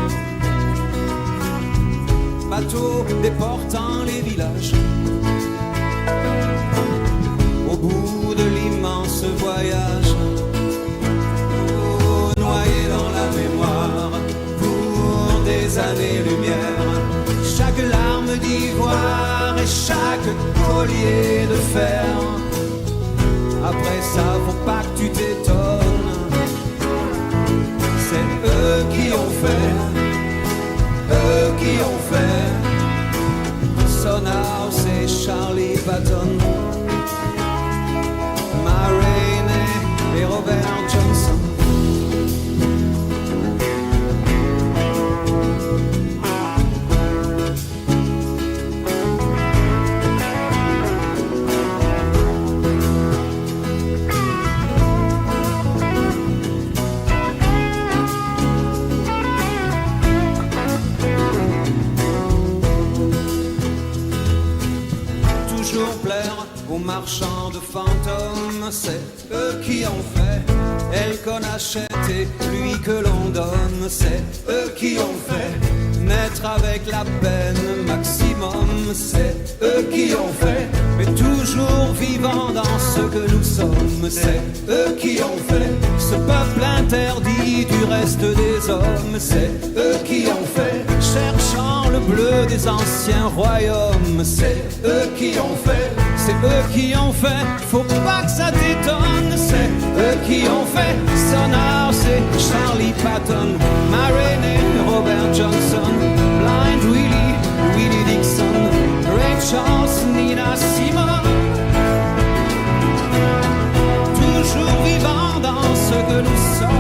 Bateau déportant les villages, au bout de l'immense voyage, oh, noyé dans la mémoire pour des années-lumière. Chaque larme d'ivoire et chaque collier de fer. Après ça, faut pas que tu t'étonnes, marchands de fantômes, c'est eux qui ont fait elle qu'on achète et lui que l'on donne, c'est eux qui ont fait naître avec la peine maximum, c'est eux qui ont fait, mais toujours vivant dans ce que nous sommes, c'est eux qui ont fait ce peuple interdit du reste des hommes, c'est eux qui ont fait, cherchant le bleu des anciens royaumes, c'est eux qui ont fait, c'est eux qui ont fait, faut pas que ça t'étonne, c'est eux qui ont fait, Sonar, c'est Charlie Patton, Maroney, Robert Johnson, Blind Willie, Willie Dixon, Ray Charles, Nina Simone, toujours vivant dans ce que nous sommes.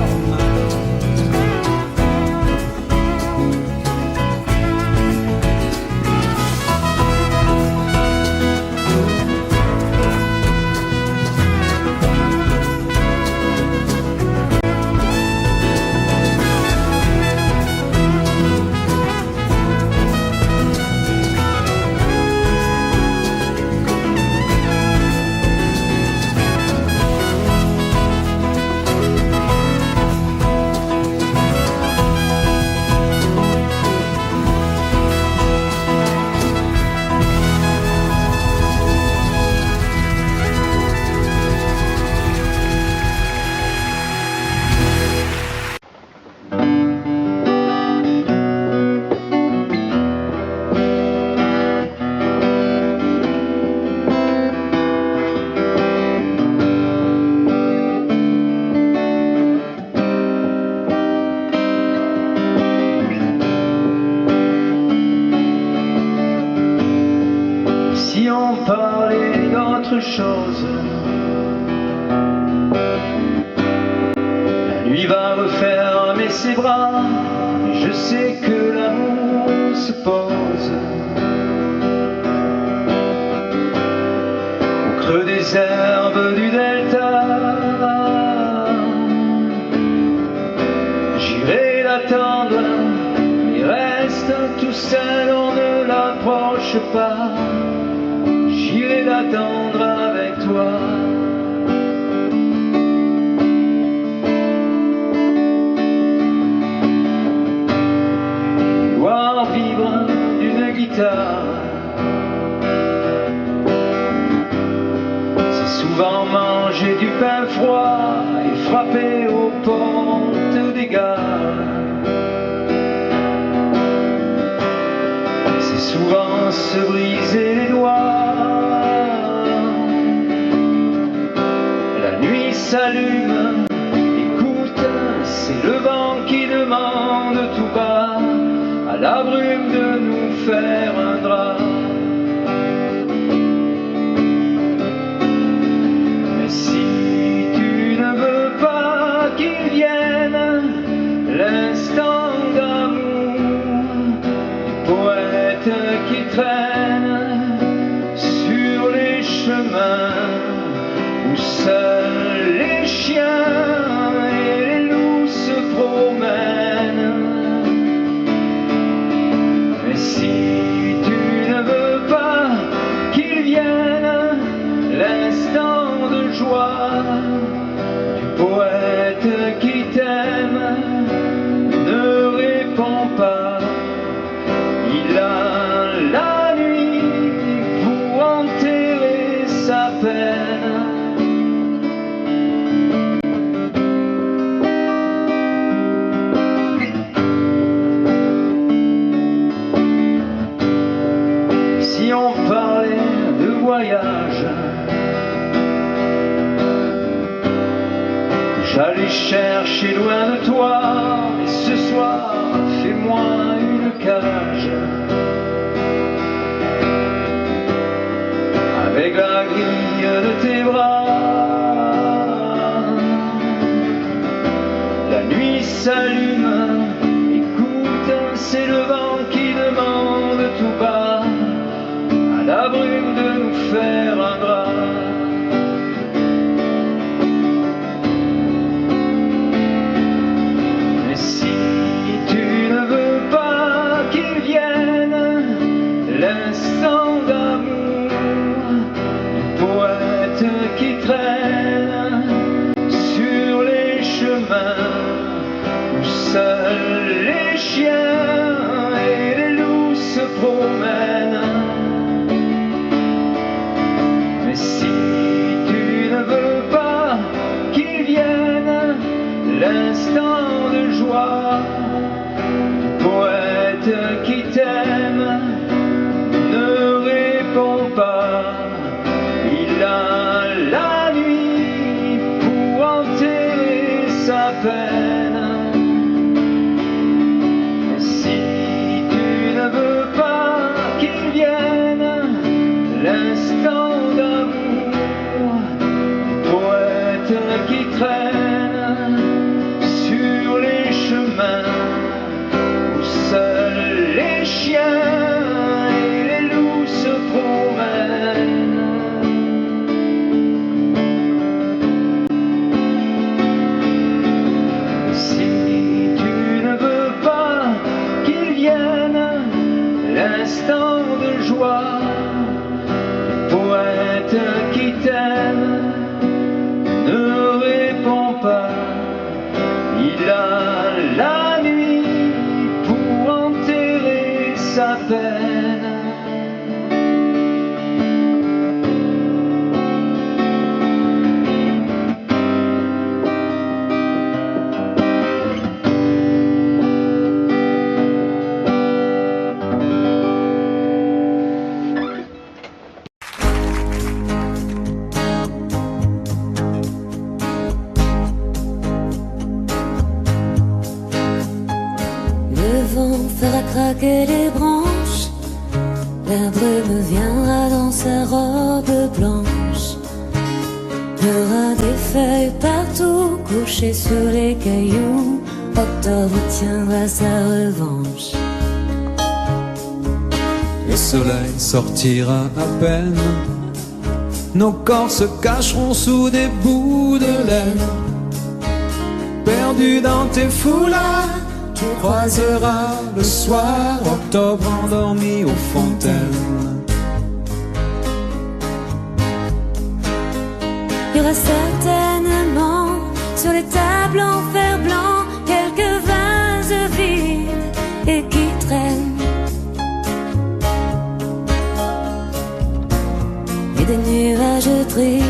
J'allais chercher loin de toi, et ce soir, fais-moi une cage. Avec la grille de tes bras, la nuit s'allume, écoute, c'est le vent qui demande tout bas à la brume de nous faire un drap. L'instant d'amour du poète traîne sur les chemins où seuls les chiens et les loups se promènent. Mais si tu ne veux pas qu'ils viennent, l'instant de joie du poète qui t'aime ne répond pas. Il a la nuit pour enterrer sa peine. Et si tu ne veux pas qu'il vienne, l'instant d'amour du poète qui traîne sur les chemins où seuls les chiens et les loups se promènent. Si tu ne veux pas qu'il vienne, l'instant de joie du poète qui t'aime ne répond pas. Il a la nuit pour enterrer sa peine. Le vent fera craquer les branches, la brume viendra dans sa robe blanche. Il y aura des feuilles partout couchées sur les cailloux. Octobre tiendra sa revanche. Le soleil sortira à peine, nos corps se cacheront sous des bouts de laine. Perdu dans tes foulards, tu croiseras le soir octobre endormi aux fontaines. Il y aura certainement sur les tables en fer blanc quelques vases vides et qui traînent, et des nuages gris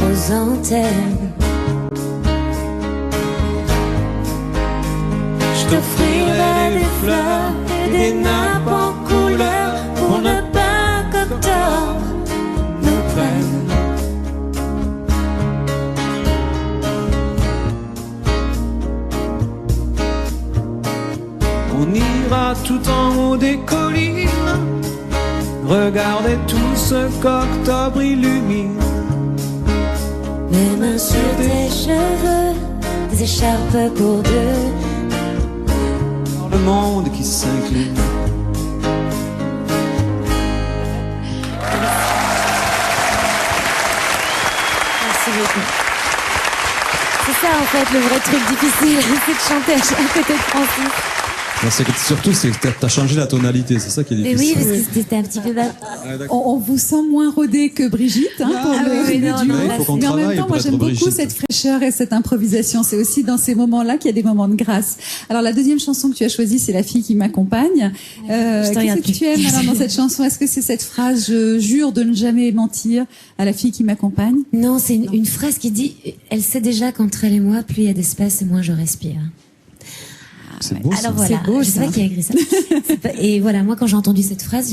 aux antennes. Je t'offrirai des fleurs et des nappes en couleur pour ne pas qu'octobre nous prenne. On ira tout en haut des collines, regardez tout ce qu'octobre illumine. Mes mains sur tes cheveux, des écharpes pour deux. Le monde qui s'incline. Merci beaucoup. C'est ça en fait le vrai truc difficile, c'est de chanter à côté de Francis. Non, surtout, c'est que t'as changé la tonalité, c'est ça qui est Mais difficile. oui, parce que c'était un petit peu bas. On vous sent moins rodé que Brigitte pour le duo. il faut qu'on Mais en même travaille temps, pour moi être j'aime beaucoup Brigitte. cette fraîcheur et cette improvisation. C'est aussi dans ces moments-là qu'il y a des moments de grâce. Alors la deuxième chanson que tu as choisie, c'est La fille qui m'accompagne. Qu'est-ce que tu aimes alors dans cette chanson? Est-ce que c'est cette phrase « Je jure de ne jamais mentir à la fille qui m'accompagne » Non, c'est une phrase qui dit « Elle sait déjà qu'entre elle et moi, plus il y a d'espace et moins je respire ». C'est beau, ça. Alors voilà, C'est beau, je sais ça. pas qui a écrit ça. Et voilà, moi quand j'ai entendu cette phrase,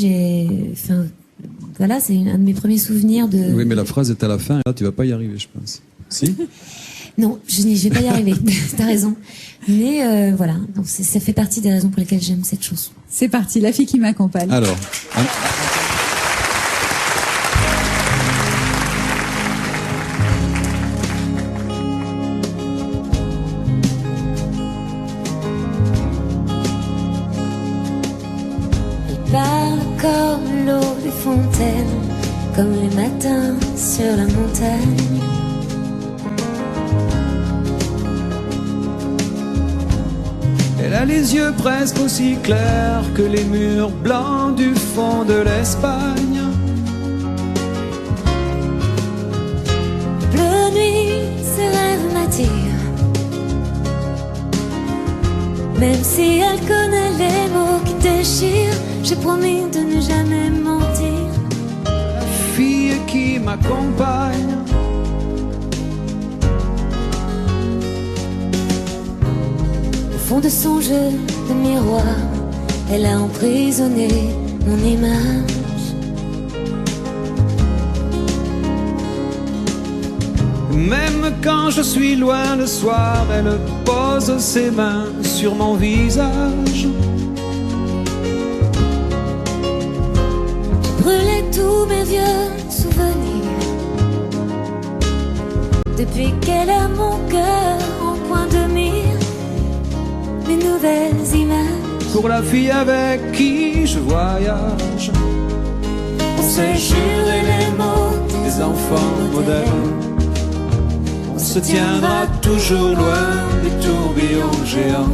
voilà, c'est un de mes premiers souvenirs de... Oui, mais la phrase est à la fin, et là, tu vas pas y arriver, je pense. Si? Non, je vais pas y arriver, t'as raison. Mais voilà, donc ça fait partie des raisons pour lesquelles j'aime cette chanson. C'est parti, La fille qui m'accompagne. Alors. Parle comme l'eau des fontaines, comme les matins sur la montagne. Elle a les yeux presque aussi clairs que les murs blancs du fond de l'Espagne. Même si elle connaît les mots qui déchirent, j'ai promis de ne jamais mentir. La fille qui m'accompagne, Au fond de son jeu de miroir, elle a emprisonné mon image. même quand je suis loin le soir, elle pose ses mains sur mon visage. J'ai brûlé tous mes vieux souvenirs depuis qu'elle a mon cœur en point de mire. Mes nouvelles images Pour la fille avec qui je voyage, on s'est juré les mots des enfants modernes. On se tiendra toujours loin des tourbillons géants.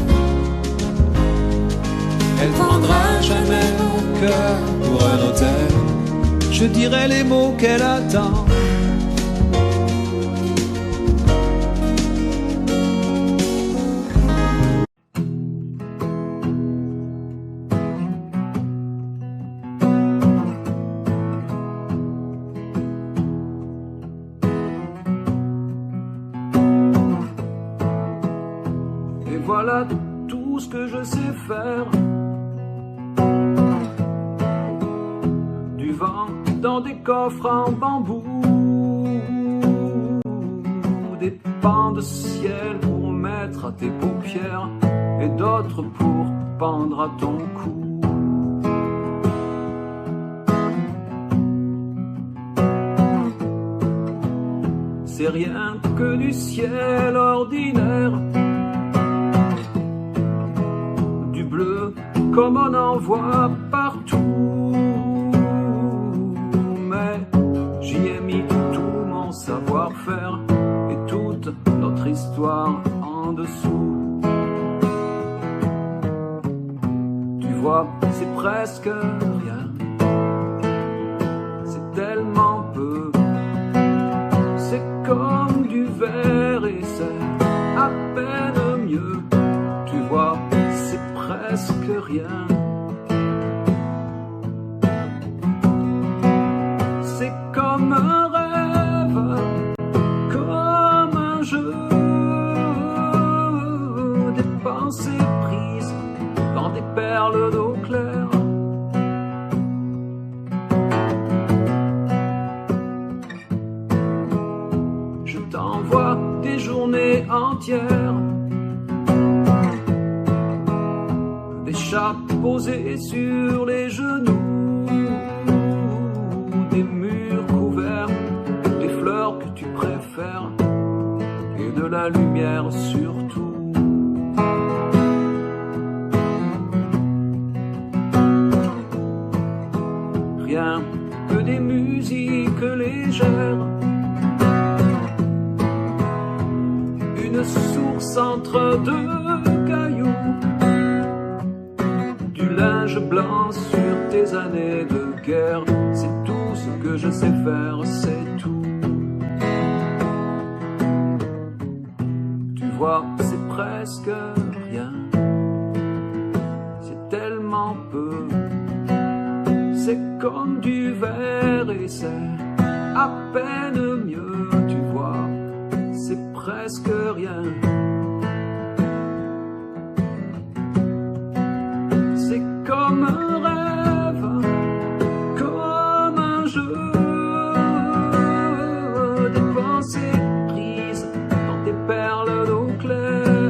Elle prendra jamais mon cœur pour un hôtel. Je dirai les mots qu'elle attend. Et voilà tout ce que je sais faire. Du vent dans des coffres en bambou, des pans de ciel pour mettre à tes paupières et d'autres pour pendre à ton cou. C'est rien que du ciel ordinaire, du bleu comme on en voit partout. Mais j'y ai mis tout mon savoir-faire et toute notre histoire en dessous. Tu vois, c'est presque rien, c'est tellement peu. C'est comme du verre et c'est à peine mieux. Tu vois, c'est presque rien. C'est comme un rêve, comme un jeu, des pensées prises dans des perles d'eau claire. Je t'envoie des journées entières, des chats posés sur les genoux, des murs couverts, des fleurs que tu préfères et de la lumière surtout. Rien que des musiques légères, une source entre deux cailloux, du linge blanc sur tes années de guerre. C'est tout ce que je sais faire, c'est tout. Tu vois, c'est presque rien, c'est tellement peu. C'est comme du verre et c'est à peine mieux. Tu vois, c'est presque rien. C'est comme un rêve, comme un jeu, des pensées prises dans des perles d'eau claire.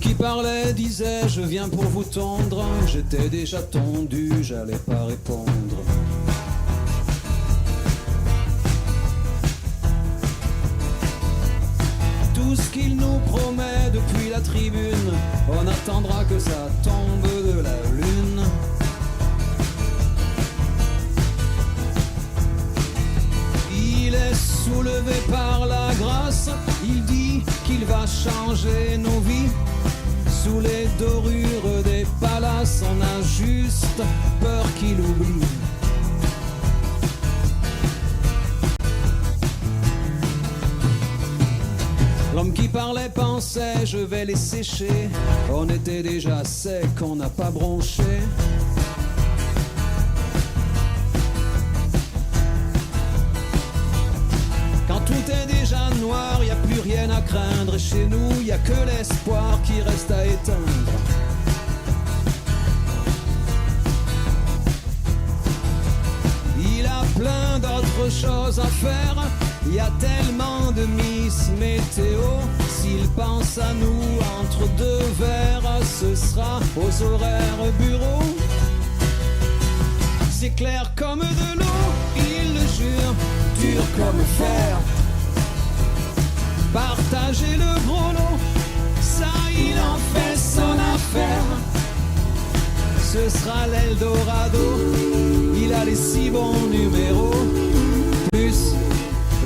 qui parlait disait je viens pour vous tondre. J'étais déjà tondu, j'allais pas répondre. Tout ce qu'il nous promet depuis la tribune, on attendra que ça tombe de la lune. Il est soulevé par la grâce, il dit qu'il va changer nos vies. Sous les dorures des palaces, on a juste peur qu'il oublie. L'homme qui parlait pensait je vais les sécher. On était déjà sec, on n'a pas bronché. Quand tout est déjà noir, y a plus rien à craindre. Et chez nous, y a que l'espoir qui reste à éteindre. Il a plein d'autres choses à faire. Y a tellement de Miss Météo. S'il pense à nous entre deux verres, ce sera aux horaires bureau. C'est clair comme de l'eau, il le jure, dur comme fer. Partager le gros lot, ça il en fait son affaire. Ce sera l'Eldorado, il a les 6 bons numéros, plus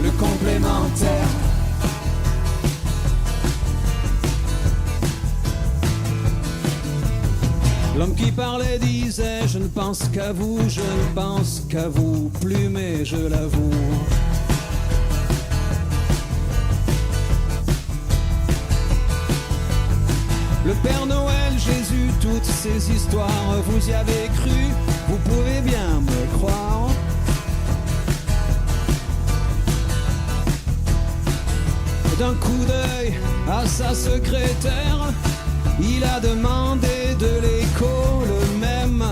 le complémentaire. L'homme qui parlait disait je ne pense qu'à vous, je ne pense qu'à vous, plus mais je l'avoue. Le Père Noël, Jésus, toutes ces histoires, vous y avez cru, vous pouvez bien me croire. D'un coup d'œil à sa secrétaire, il a demandé de l'écho le même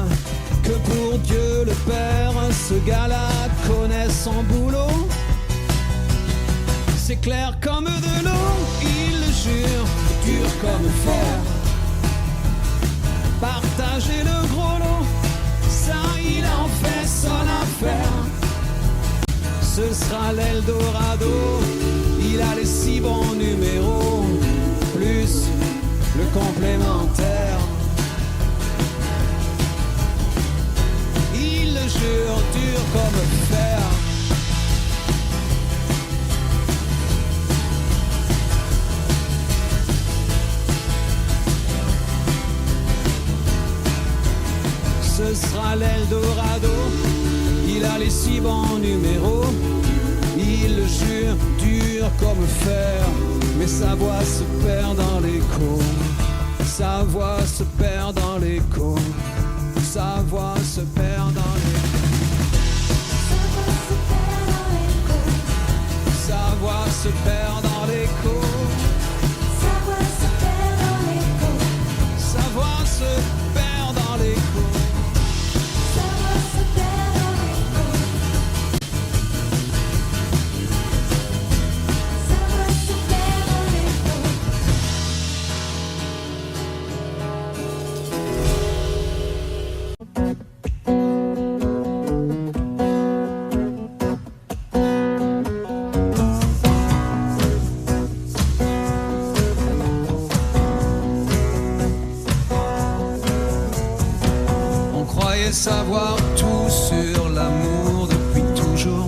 que pour Dieu le Père. Ce gars-là connaît son boulot. C'est clair comme de l'eau, il le jure, dur comme fer. Partager le gros lot, ça il en fait son affaire. Ce sera l'Eldorado, il a les 6 bons numéros, plus le complémentaire. Il le jure, dur comme fer. Ce sera l'Eldorado, il a les 6 bons numéros. Il le jure, dur comme fer, mais sa voix se perd dans l'écho. Sa voix se perd dans l'écho. Sa voix se perd dans l'écho. Sa voix se perd dans l'écho. Sa voix se perd dans l'écho. Sa voix se perd dans l'écho. Sa voix se perd dans l'écho. Sa voix se perd dans l'écho. Savoir tout sur l'amour depuis toujours.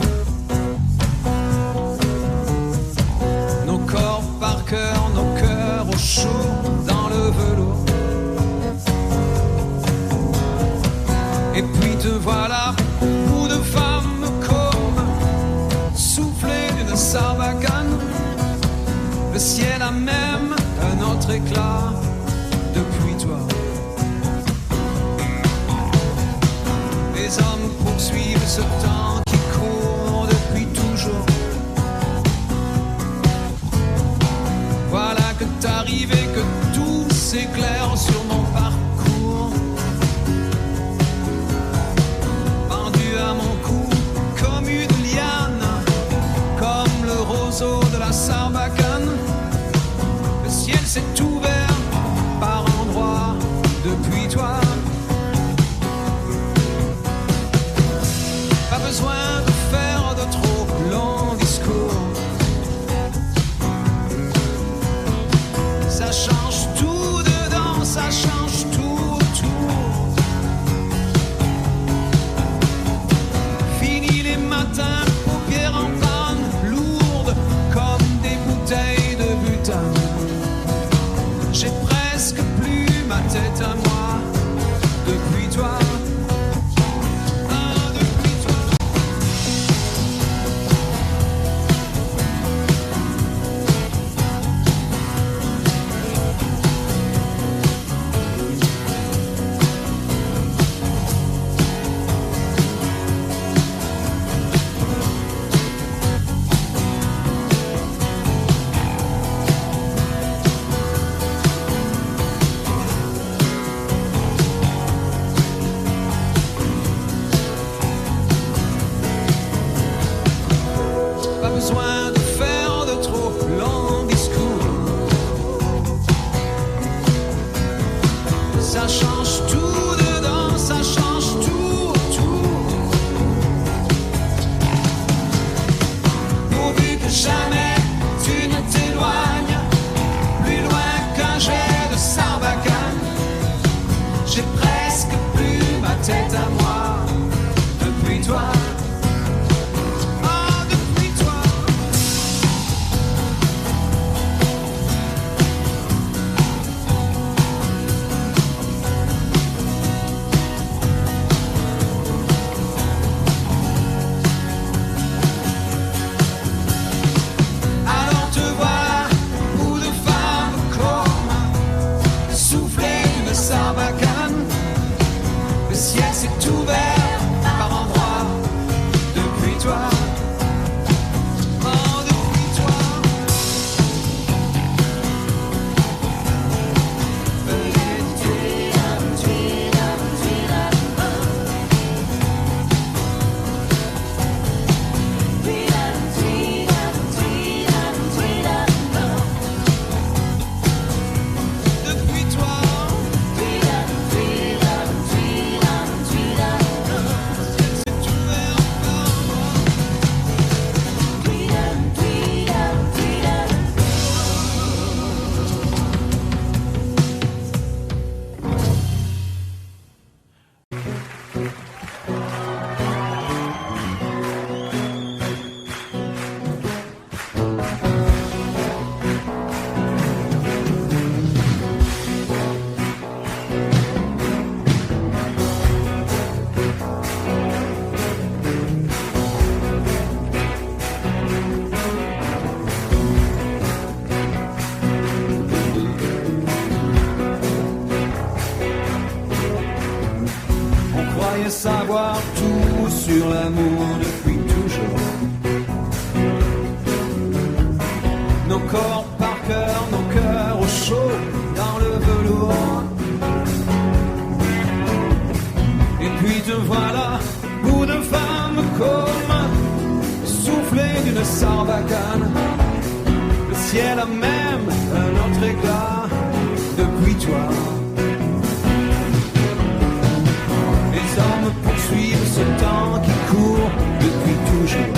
Nos corps par cœur, nos cœurs au chaud dans le velours. Et puis te voilà, bout de femme comme soufflé d'une sarbacane. Le ciel a même un autre éclat depuis toi. Les hommes poursuivent ce temps qui court depuis toujours. Voilà que t'arrives et que tout s'éclaire sur mon parcours. Pendu à mon cou comme une liane, comme le roseau de la sarbacane. Le ciel s'est ouvert sur l'amour depuis toujours. Nos corps par cœur, nos cœurs au chaud dans le velours. Et puis te voilà, bout de femme comme soufflé d'une sarbacane. Le ciel a même un autre éclat depuis toi. Les hommes poursuivent ce temps qui court depuis toujours.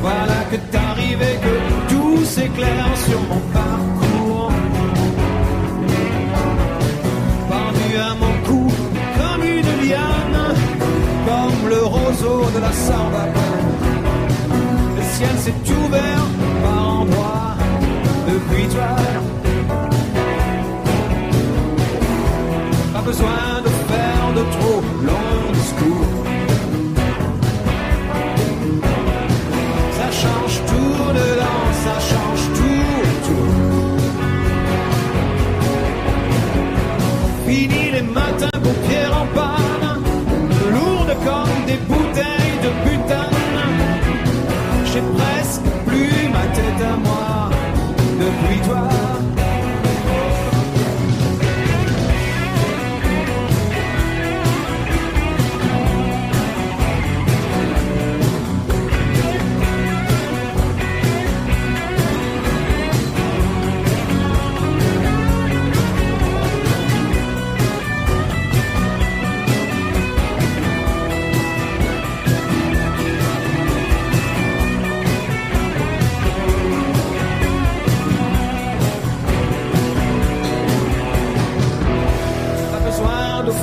Voilà que t'arrives et que tout s'éclaire sur mon parcours. Pendu à mon cou comme une liane, comme le roseau de la sarbacane. Le ciel s'est ouvert par endroits depuis toi. Pas besoin de faire de trop longs discours. Ça change tout dedans, ça change tout autour. Fini les matins paupières en panne, lourdes comme des bouteilles de butane. J'ai presque plus ma tête à moi depuis toi.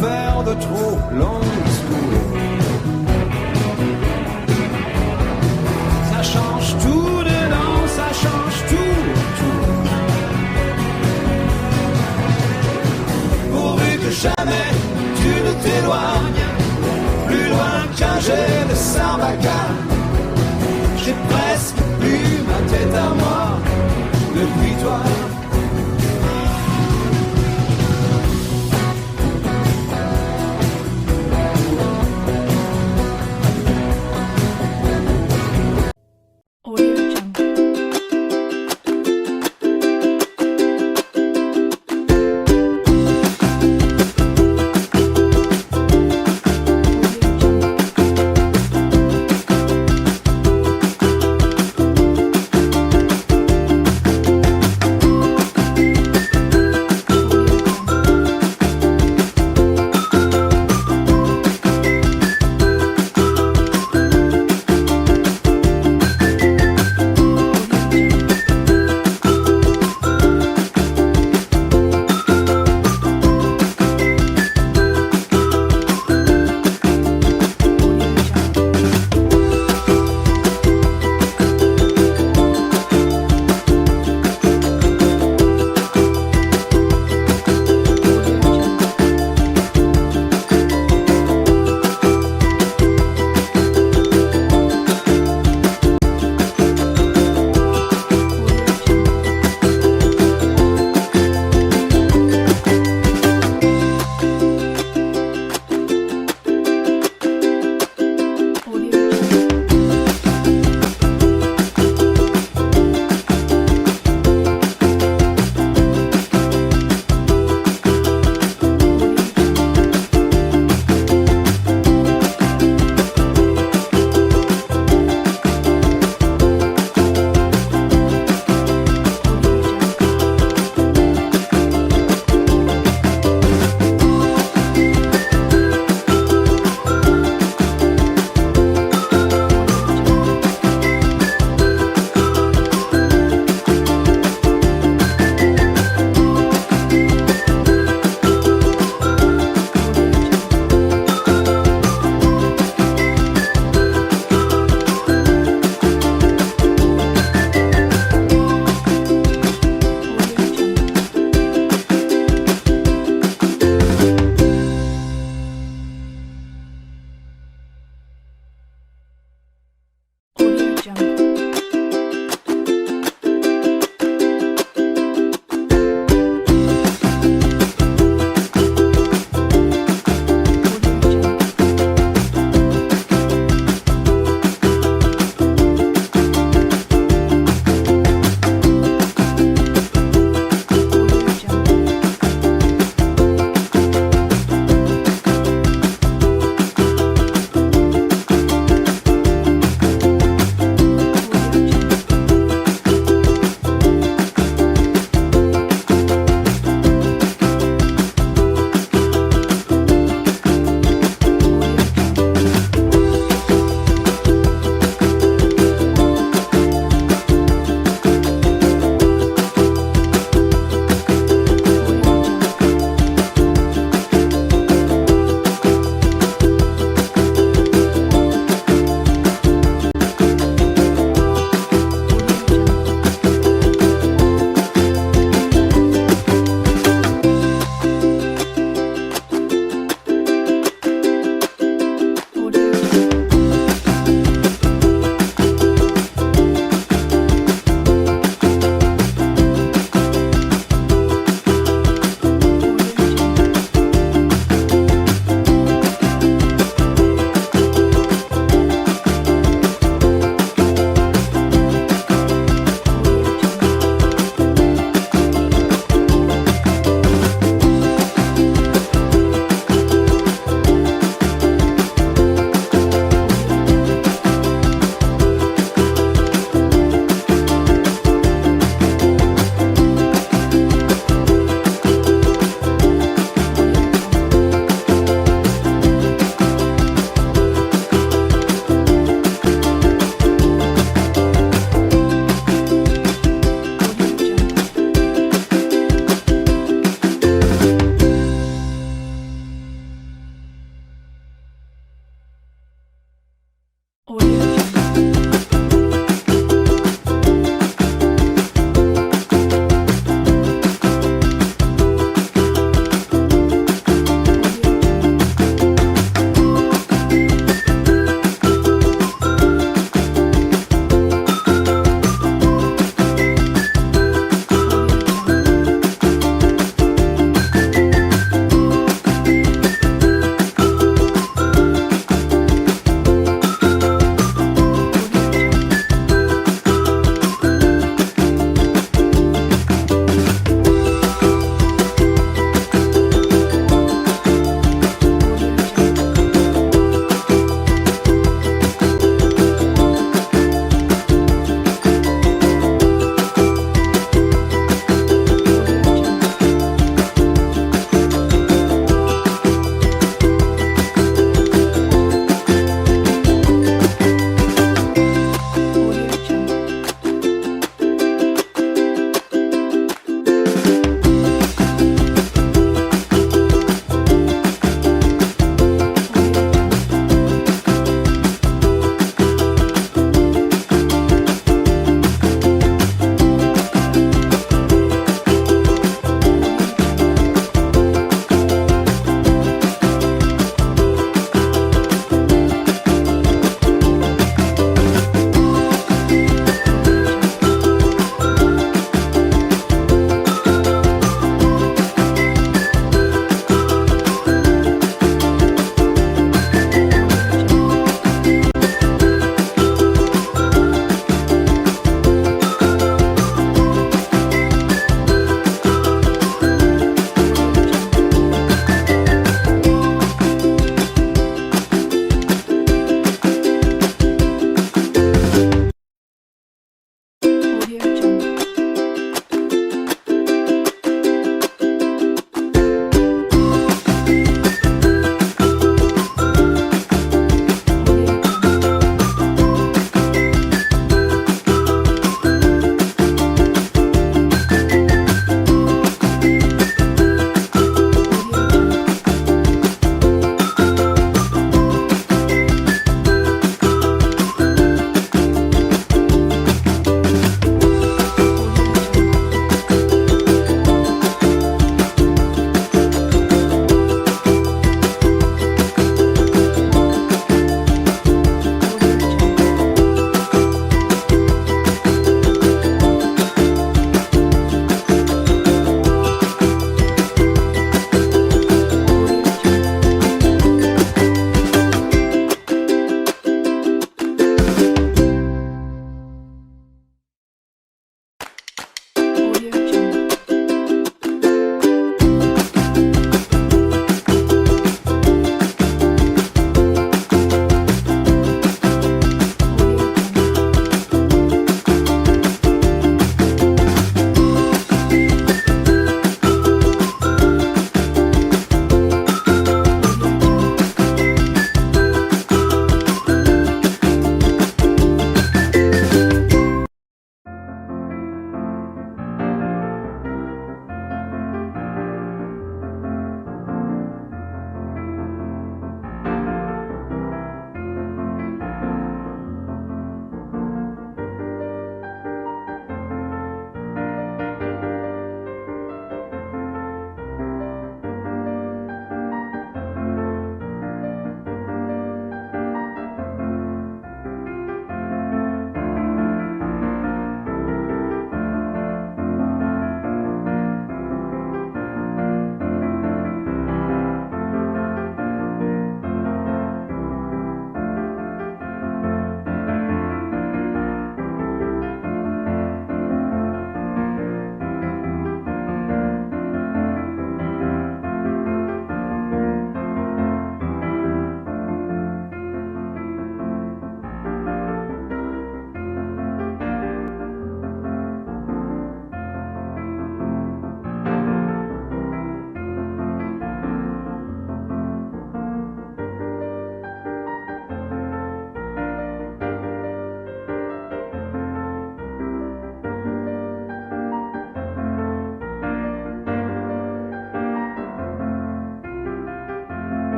Faire de trop longs discours. Ça change tout dedans, ça change tout, tout. Pourvu que jamais tu ne t'éloignes plus loin qu'un jet de sarbacane. J'ai presque plus ma tête à moi